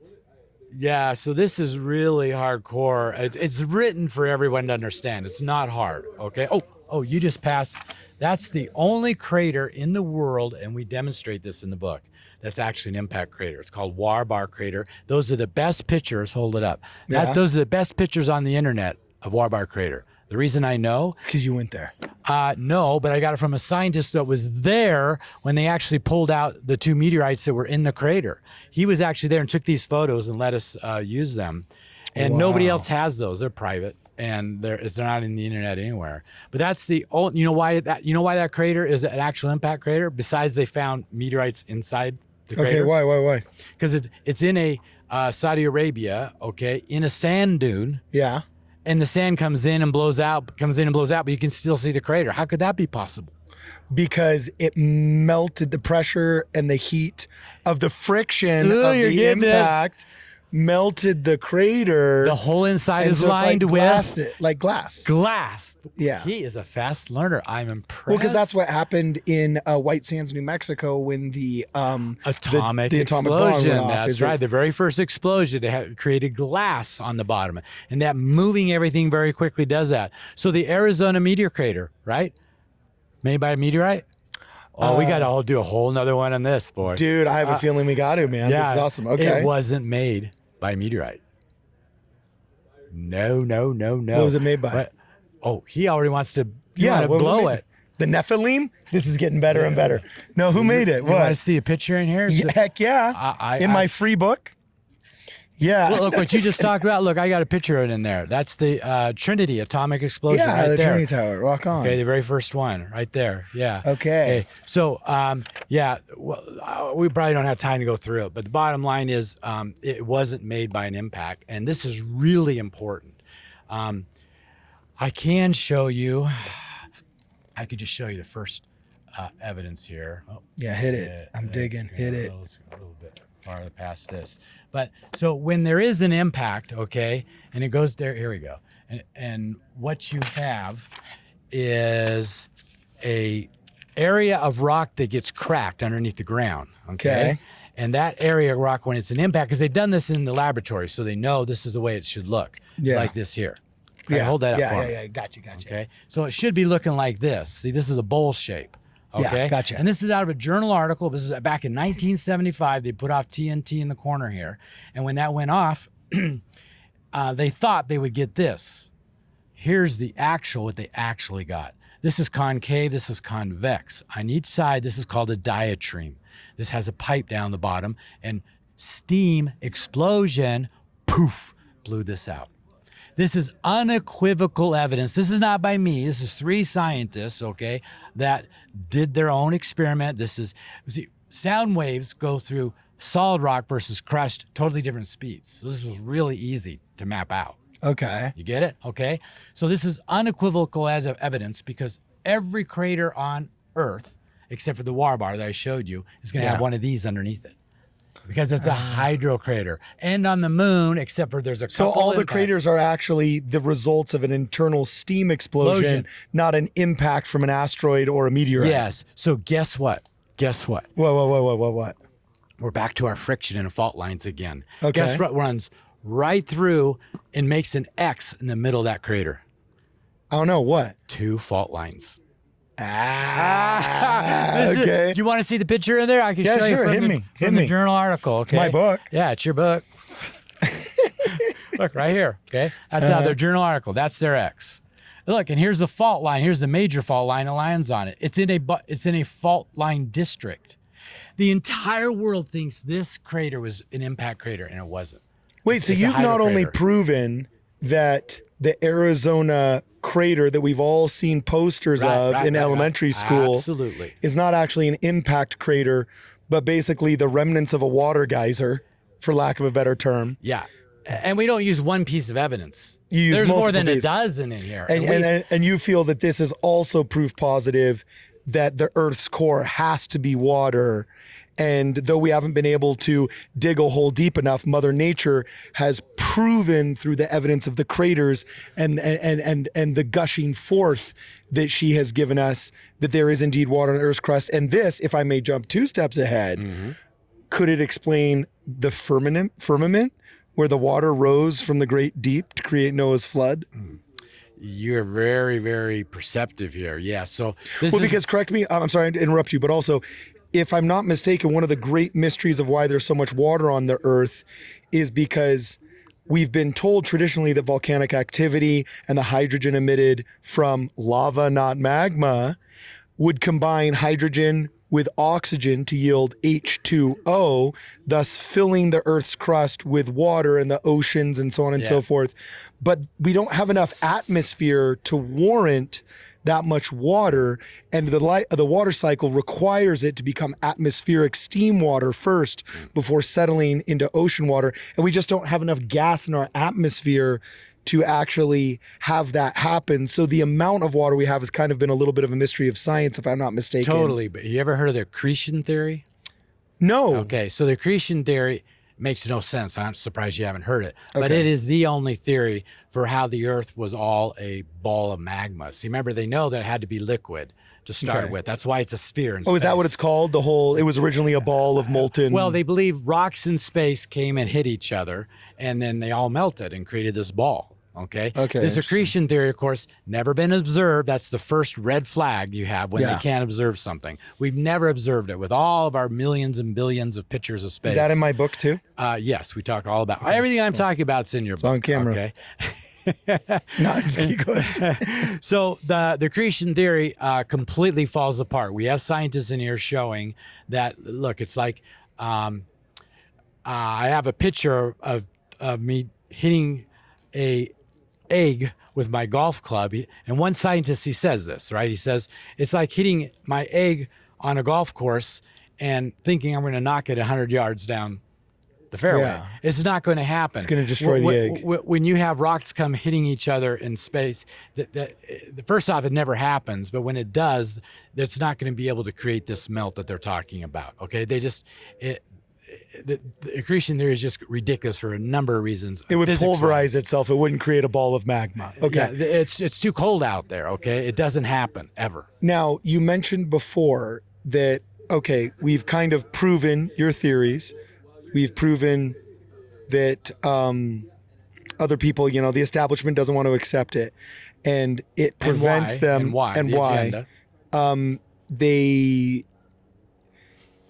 yeah. So this is really hardcore. It's written for everyone to understand. It's not hard. Okay. Oh, you just passed. That's the only crater in the world, and we demonstrate this in the book. That's actually an impact crater. It's called Warbar crater. Those are the best pictures. Hold it up. Yeah. Those are the best pictures on the internet of Warbar crater. The reason I know, Because you went there. no, but I got it from a scientist that was there when they actually pulled out the 2 meteorites that were in the crater. He was actually there and took these photos and let us use them. And nobody else has those. They're private, and they're not in the internet anywhere. But that's the only. You know why that crater is an actual impact crater? Besides, they found meteorites inside the crater. Okay, why? Because it's in a Saudi Arabia. Okay, in a sand dune. Yeah. And the sand comes in and blows out, but you can still see the crater. How could that be possible? Because it melted the pressure and the heat of the friction Ooh, of you're the getting it. impact melted the crater. The whole inside and is so it's lined like with glassed it, like glass. glass. Yeah. He is a fast learner. I'm impressed. Well, because that's what happened in White Sands, New Mexico, when the atomic the atomic bomb explosion. went off. That's Is right. it- The very first explosion, they had created glass on the bottom, and that moving everything very quickly does that. So the Arizona meteor crater, right? Made by a meteorite. Oh, we got to do a whole nother one on this, boy. Dude, I have a feeling we got to, man. Yeah, This is awesome. Okay. It wasn't made by a meteorite. No. What was it made by? But, he already wants to. What was blow made- it. The Nephilim? This is getting better and better. No, who made it? You want to What? see a picture in here? Yeah, heck yeah. In my free book? Yeah. Look what you just talked about. Look, I got a picture of it in there. That's the Trinity atomic explosion. Yeah, right the there. Trinity Tower. Rock on. Okay, the very first one, right there. Yeah. Okay. So, we probably don't have time to go through it, but the bottom line is, it wasn't made by an impact, and this is really important. I can show you. I could just show you the first evidence here. Oh, Yeah, hit it. I'm digging. Hit it. A little bit farther past this. But so when there is an impact, okay, and it goes there, here we go. And what you have is a area of rock that gets cracked underneath the ground, okay? Okay. And that area of rock, when it's an impact, because they've done this in the laboratory, so they know this is the way it should look, Yeah. like this here. Okay, hold that up for me. Yeah. Gotcha. Okay, so it should be looking like this. See, this is a bowl shape. Okay, Yeah, gotcha. And this is out of a journal article. This is back in 1975. They put off TNT in the corner here, and when that went off, they thought they would get this. Here's what they actually got. This is concave. This is convex. On each side, this is called a diatreme. This has a pipe down the bottom, and steam explosion, poof, blew this out. This is unequivocal evidence. This is not by me. This is 3 scientists, okay, that did their own experiment. Sound waves go through solid rock versus crushed, totally different speeds. So this was really easy to map out. Okay. You get it? Okay. So this is unequivocal as of evidence because every crater on Earth, except for the Warbar that I showed you, is going to have one of these underneath it. Because it's a hydrocrater. And on the moon, except for there's a couple So all the impacts. craters are actually the results of an internal steam explosion, not an impact from an asteroid or a meteorite. Yes. So guess what? What? We're back to our friction and fault lines again. Okay. Guess what runs right through and makes an X in the middle of that crater? I don't know. What? 2 fault lines. Okay. You want to see the picture in there? I can Yeah, show you sure. from, Hit the me. journal article. Okay. my book. Yeah, it's your book. Look right here. Okay, that's how their journal article. That's their X. Look, and here's the fault line. Here's the major fault line that lands on it. It's in a fault line district. The entire world thinks this crater was an impact crater, and it wasn't. Wait, It's so a you've not only hydrocrater. proven that the Arizona crater that we've all seen posters in elementary school Absolutely. is not actually an impact crater, but basically the remnants of a water geyser, for lack of a better term. Yeah. And we don't use one piece of evidence. You use There's more multiple than pieces. a dozen in here. And you feel that this is also proof positive that the Earth's core has to be water. And though we haven't been able to dig a hole deep enough, Mother Nature has proven through the evidence of the craters and the gushing forth that she has given us that there is indeed water on Earth's crust. And this, if I may jump 2 steps ahead, could it explain the firmament where the water rose from the great deep to create Noah's flood? You're very, very perceptive here. Yeah. So because correct me, I'm sorry to interrupt you, but also, if I'm not mistaken, one of the great mysteries of why there's so much water on the Earth is because we've been told traditionally that volcanic activity and the hydrogen emitted from lava, not magma, would combine hydrogen with oxygen to yield H2O, thus filling the Earth's crust with water and the oceans and so on and so forth. But we don't have enough atmosphere to warrant that much water, and the water cycle requires it to become atmospheric steam water first before settling into ocean water. And we just don't have enough gas in our atmosphere to actually have that happen. So the amount of water we have has kind of been a little bit of a mystery of science, if I'm not mistaken. Totally. But you ever heard of the accretion theory? No. Okay. So the accretion theory makes no sense. I'm surprised you haven't heard it. But it is the only theory for how the Earth was all a ball of magma. See, remember, they know that it had to be liquid to start with. That's why it's a sphere in space. Is that what it's called? It was originally a ball of molten... Well, they believe rocks in space came and hit each other, and then they all melted and created this ball. Okay. This accretion theory, of course, never been observed. That's the first red flag you have when they can't observe something. We've never observed it with all of our millions and billions of pictures of space. Is that in my book too? Yes, we talk all about everything I'm talking about. Is in your book. On camera. Okay. No, just keep going. So the accretion theory completely falls apart. We have scientists in here showing that. Look, it's like I have a picture of me hitting a egg with my golf club, and one scientist, he says this, right? He says it's like hitting my egg on a golf course and thinking I'm going to knock it 100 yards down the fairway. Yeah. It's not going to happen. It's going to destroy the egg. When you have rocks come hitting each other in space, first off, it never happens, but when it does, it's not going to be able to create this melt that they're talking about. Okay, the accretion theory is just ridiculous for a number of reasons. It would pulverize itself. It wouldn't create a ball of magma. Okay. Yeah, it's too cold out there, okay? It doesn't happen, ever. Now, you mentioned before that, okay, we've kind of proven your theories. We've proven that other people, the establishment doesn't want to accept it. And it prevents them. And why? And why.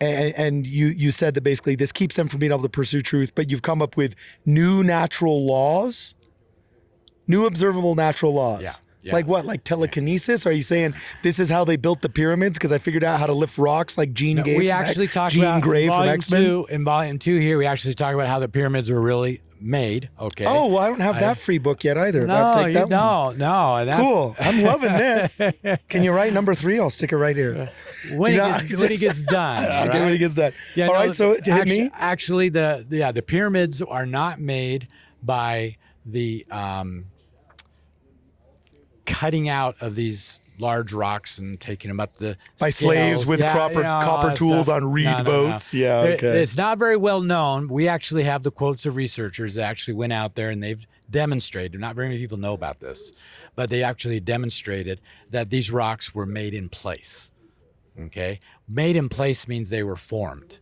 And you said that basically this keeps them from being able to pursue truth, but you've come up with new natural laws, new observable natural laws. Yeah. Like what? Like telekinesis? Are you saying this is how they built the pyramids? Because I figured out how to lift rocks like Jean Grey. We actually talk Jean about Grey from X-Men. In volume 2 here, we actually talk about how the pyramids were really made. Okay. Oh, well, I don't have that free book yet either. No, No. Cool. I'm loving this. Can you write number 3? I'll stick it right here. When he gets done. Okay, right? when he gets done. Yeah, all right, so hit me. Actually, the pyramids are not made by the cutting out of these large rocks and taking them up the by scales. Slaves with copper tools on reed boats. No. Yeah, okay. It's not very well known. We actually have the quotes of researchers that actually went out there and they've demonstrated. Not very many people know about this, but they actually demonstrated that these rocks were made in place. Okay, made in place means they were formed.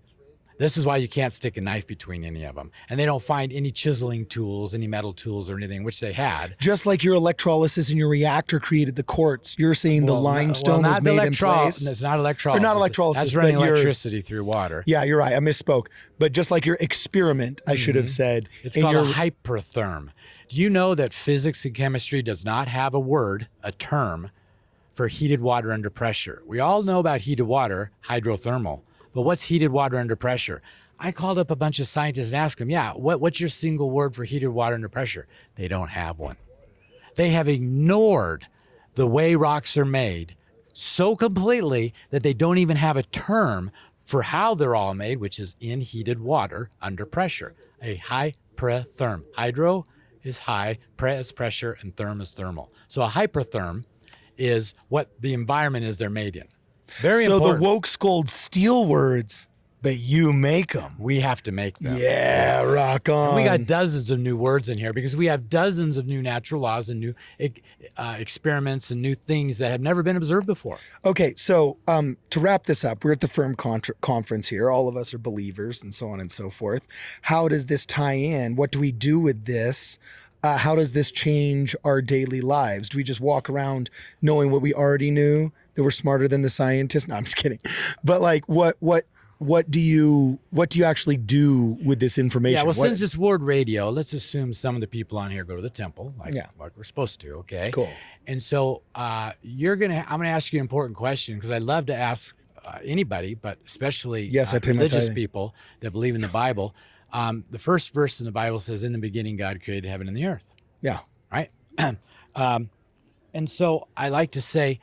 This is why you can't stick a knife between any of them. And they don't find any chiseling tools, any metal tools or anything, which they had. Just like your electrolysis in your reactor created the quartz, you're saying the limestone was made in place? It's not electrolysis. Or not electrolysis. That's running electricity through water. Yeah, you're right. I misspoke. But just like your experiment, I should have said. It's called a hypertherm. Do you know that physics and chemistry does not have a term, for heated water under pressure? We all know about heated water, hydrothermal. But what's heated water under pressure? I called up a bunch of scientists and asked them, what's your single word for heated water under pressure? They don't have one. They have ignored the way rocks are made so completely that they don't even have a term for how they're all made, which is in heated water under pressure, a hypertherm. Hydro is high, pre is pressure, and therm is thermal. So a hypertherm is what the environment is they're made in. Very so important. the woke scold steal words, but you make them. We have to make them. Yeah, Yes. rock on. And we got dozens of new words in here because we have dozens of new natural laws and new experiments and new things that have never been observed before. Okay, so to wrap this up, we're at the firm conference here. All of us are believers and so on and so forth. How does this tie in? What do we do with this? How does this change our daily lives? Do we just walk around knowing what we already knew, that we're smarter than the scientists? No, I'm just kidding. But like, what do you actually do with this information? Yeah, well, since it's word radio, let's assume some of the people on here go to the temple, like we're supposed to, okay? Cool. And so I'm gonna ask you an important question because I love to ask anybody, but especially I pay my religious tithing. people that believe in the Bible. The first verse in the Bible says, "In the beginning, God created heaven and the earth." Yeah. Right? And so I like to say,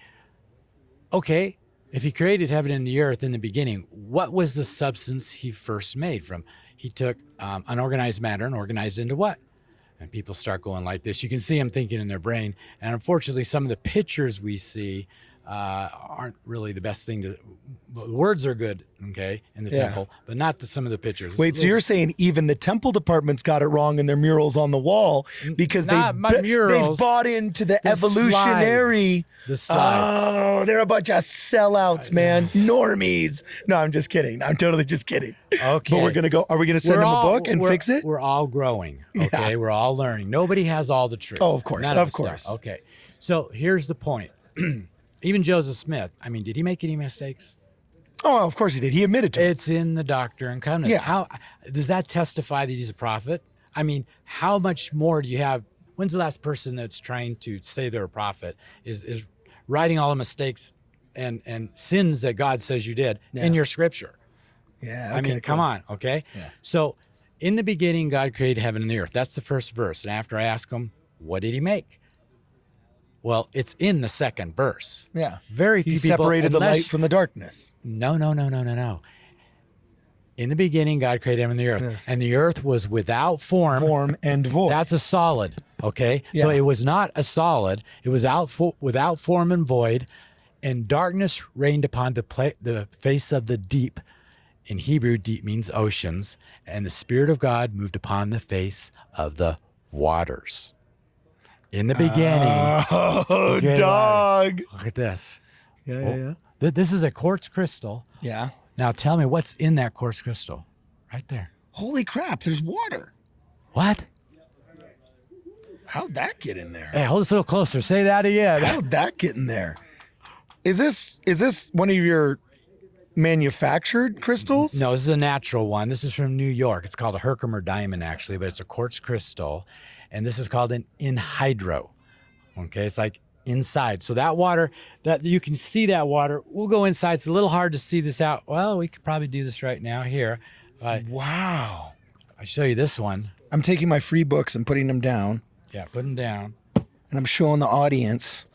okay, if he created heaven and the earth in the beginning, what was the substance he first made from? He took unorganized matter and organized it into what? And people start going like this. You can see them thinking in their brain. And unfortunately, some of the pictures we see aren't really the best thing to. The words are good, okay, in the temple, but not some of the pictures. Wait, so you're saying even the temple department's got it wrong in their murals on the wall because they've bought into the evolutionary. The slides. Oh, they're a bunch of sellouts, man. Normies. No, I'm just kidding. I'm totally just kidding. Okay. But we're going to go, are we going to send them a book and fix it? We're all growing, okay? We're all learning. Nobody has all the truth. Oh, of course, None of us course. does. Okay, so here's the point. Even Joseph Smith, I mean, did he make any mistakes? Oh, of course he did. He admitted to it. It's in the Doctrine and Covenants. Yeah. How does that testify that he's a prophet? I mean, how much more do you have? When's the last person that's trying to say they're a prophet is writing all the mistakes and sins that God says you did in your scripture? Yeah. I mean, come on, okay? Yeah. So, in the beginning, God created heaven and the earth. That's the first verse. And after I ask him, what did he make? Well, it's in the second verse. Yeah. Very few He people separated the light from the darkness. No. In the beginning, God created heaven and the earth, Yes. and the earth was without form. Form and void. That's a solid, okay? Yeah. So it was not a solid. It was without form and void, and darkness reigned upon the face of the deep. In Hebrew, deep means oceans, and the Spirit of God moved upon the face of the waters. In the beginning. Oh, dog. Look at this. Yeah. This is a quartz crystal. Yeah. Now tell me what's in that quartz crystal, right there. Holy crap, there's water. What? How'd that get in there? Hey, hold this a little closer. Say that again. How'd that get in there? Is this one of your manufactured crystals? No, this is a natural one. This is from New York. It's called a Herkimer diamond, actually, but it's a quartz crystal. And this is called an anhydro. Okay, it's like inside. So that water, that you can see that water. We'll go inside. It's a little hard to see this out. Well, we could probably do this right now here. Wow. I'll show you this one. I'm taking my free books and putting them down, Yeah, put them down. and I'm showing the audience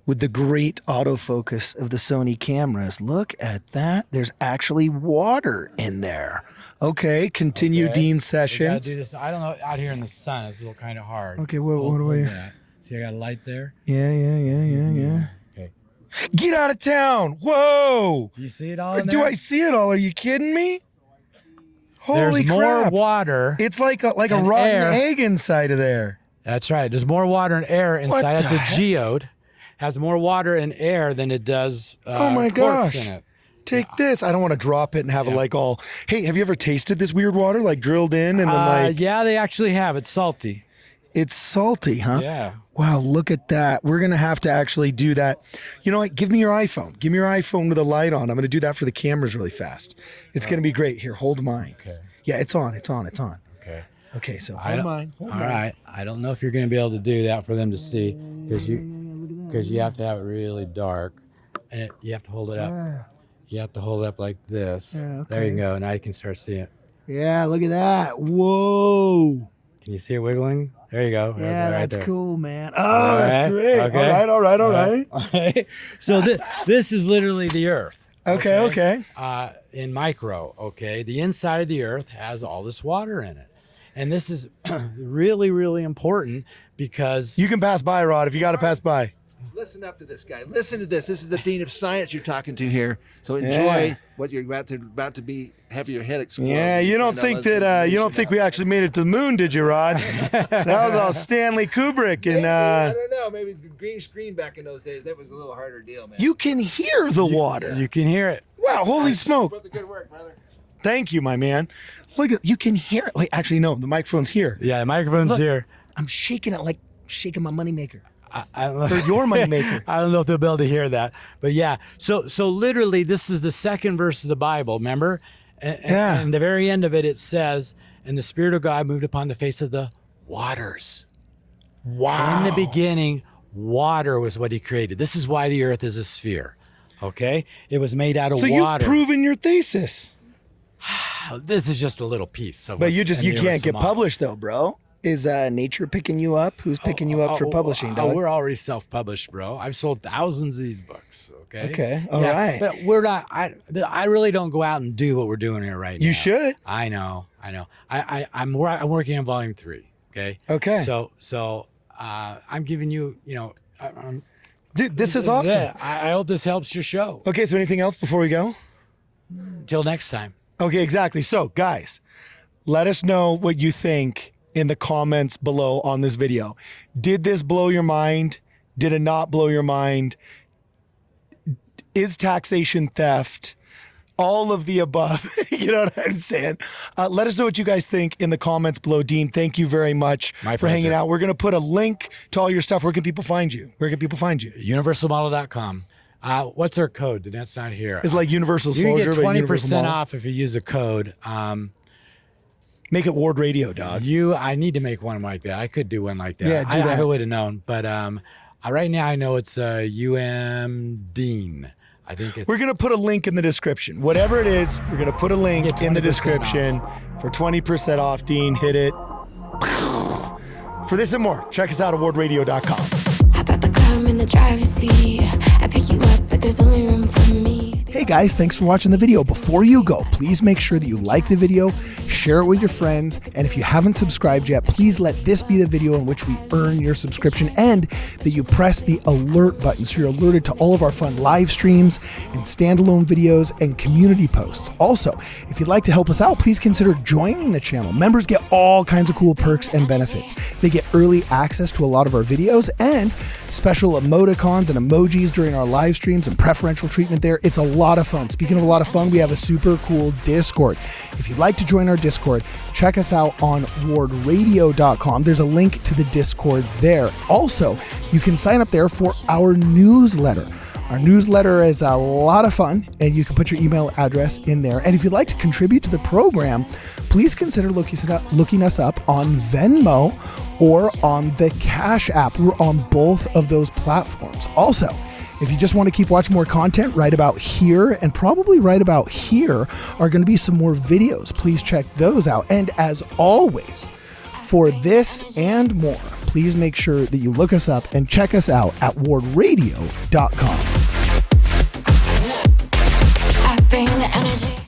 with the great autofocus of the Sony cameras. Look at that. There's actually water in there. Okay, continue Okay. Dean We gotta Sessions. do this. I don't know. Out here in the sun, it's a little kind of hard. Okay, what do Hold I... that. See, I got a light there. Yeah. Okay. Get out of town. Whoa. You see it all in Do there? I see it all? Are you kidding me? Holy There's more crap. water. It's like a and rotten air. egg inside of there. That's right. There's more water and air inside. That's the a heck? geode. Has more water and air than it does Oh my quartz gosh. in it. Take this. I don't want to drop it and have it like all, hey, have you ever tasted this weird water? Like drilled in and then Yeah, they actually have. It's salty. it's salty, huh? Yeah. Wow, look at that. We're going to have to actually do that. You know what? Give me your iPhone. Give me your iPhone with a light on. I'm going to do that for the cameras really fast. It's going to be great. Here, hold mine. Okay. Yeah, it's on. Okay. Okay, so I hold don't- mine. All right. I don't know if you're going to be able to do that for them to see because you have to have it really dark and you have to hold it up. You have to hold it up like this. Yeah, There you okay. go. Now you can start seeing it. Yeah, look at that. Whoa. Can you see it wiggling? There you go. There's Yeah, it right that's there. cool, man. Oh, All that's right, great. okay. All right. Okay. So this is literally the Earth. Okay. In micro, okay? The inside of the Earth has all this water in it. And this is really, really important because... You can pass by, Rod, if you got to pass by. Listen up to this guy. Listen to this. This is the dean of science you're talking to here. So enjoy Yeah. what you're about to be have your head explode. Yeah, you don't think that you don't think we actually made it to the moon, did you, Rod? That was all Stanley Kubrick and I don't know. Maybe the green screen back in those days. That was a little harder deal, man. you can hear the water. You can hear it. Wow, holy smoke. Put the good work, brother. Thank you, my man. Look at you can hear it. Wait, actually no, the microphone's here. Yeah, the microphone's Look. here. I'm shaking it like shaking my moneymaker. I don't know. Or your moneymaker. I don't know if they'll be able to hear that. But yeah, so literally this is the second verse of the Bible, remember? Yeah. And the very end of it, it says, and the Spirit of God moved upon the face of the waters. Wow. In the beginning, water was what he created. This is why the earth is a sphere. Okay? It was made out of So water. you've proven your thesis. This is just a little piece of But what's you in the can't Earth's get model. published though, bro. Is Nature picking you up? Who's picking you up for publishing, Doug? We're already self-published, bro. I've sold thousands of these books. Okay. Okay, all right. But we're not. I really don't go out and do what we're doing here right now. You should. I know. I'm working on volume 3. Okay. Okay. So I'm giving you. Dude, this is awesome. Yeah, I hope this helps your show. Okay, so anything else before we go? Until next time. Okay, exactly. So, guys, let us know what you think in the comments below on this video. Did this blow your mind? Did it not blow your mind? Is taxation theft? All of the above. You know what I'm saying? Let us know what you guys think in the comments below. Dean, thank you very much for hanging out. We're going to put a link to all your stuff. Where can people find you? Universalmodel.com. What's our code? That's not here. It's like Universal You Soldier. can but get Universal 20% Model. off if you use a code. Make it Ward Radio, dog. I need to make one like that. I could do one like that. Yeah, do that. I would have known, but right now I know it's UM Dean. I think it's. We're going to put a link in the description. Whatever it is, we're going to put a link Get in the 20% description for 20% off. Dean, hit it. For this and more, check us out at wardradio.com. How about the calm in the driver's seat? I pick you up, but there's only room for me. Hey guys, thanks for watching the video. Before you go, please make sure that you like the video, share it with your friends, and if you haven't subscribed yet, please let this be the video in which we earn your subscription and that you press the alert button so you're alerted to all of our fun live streams and standalone videos and community posts. Also, if you'd like to help us out, please consider joining the channel. Members get all kinds of cool perks and benefits. They get early access to a lot of our videos and special emoticons and emojis during our live streams and preferential treatment there. It's a lot of fun. Speaking of a lot of fun, we have a super cool Discord. If you'd like to join our Discord, check us out on wardradio.com. There's a link to the Discord there. Also, you can sign up there for our newsletter. Our newsletter is a lot of fun, and you can put your email address in there. And if you'd like to contribute to the program, please consider looking us up on Venmo or on the Cash App. We're on both of those platforms. Also, if you just want to keep watching more content, right about here and probably right about here are going to be some more videos. Please check those out. And as always, for this and more, please make sure that you look us up and check us out at wardradio.com.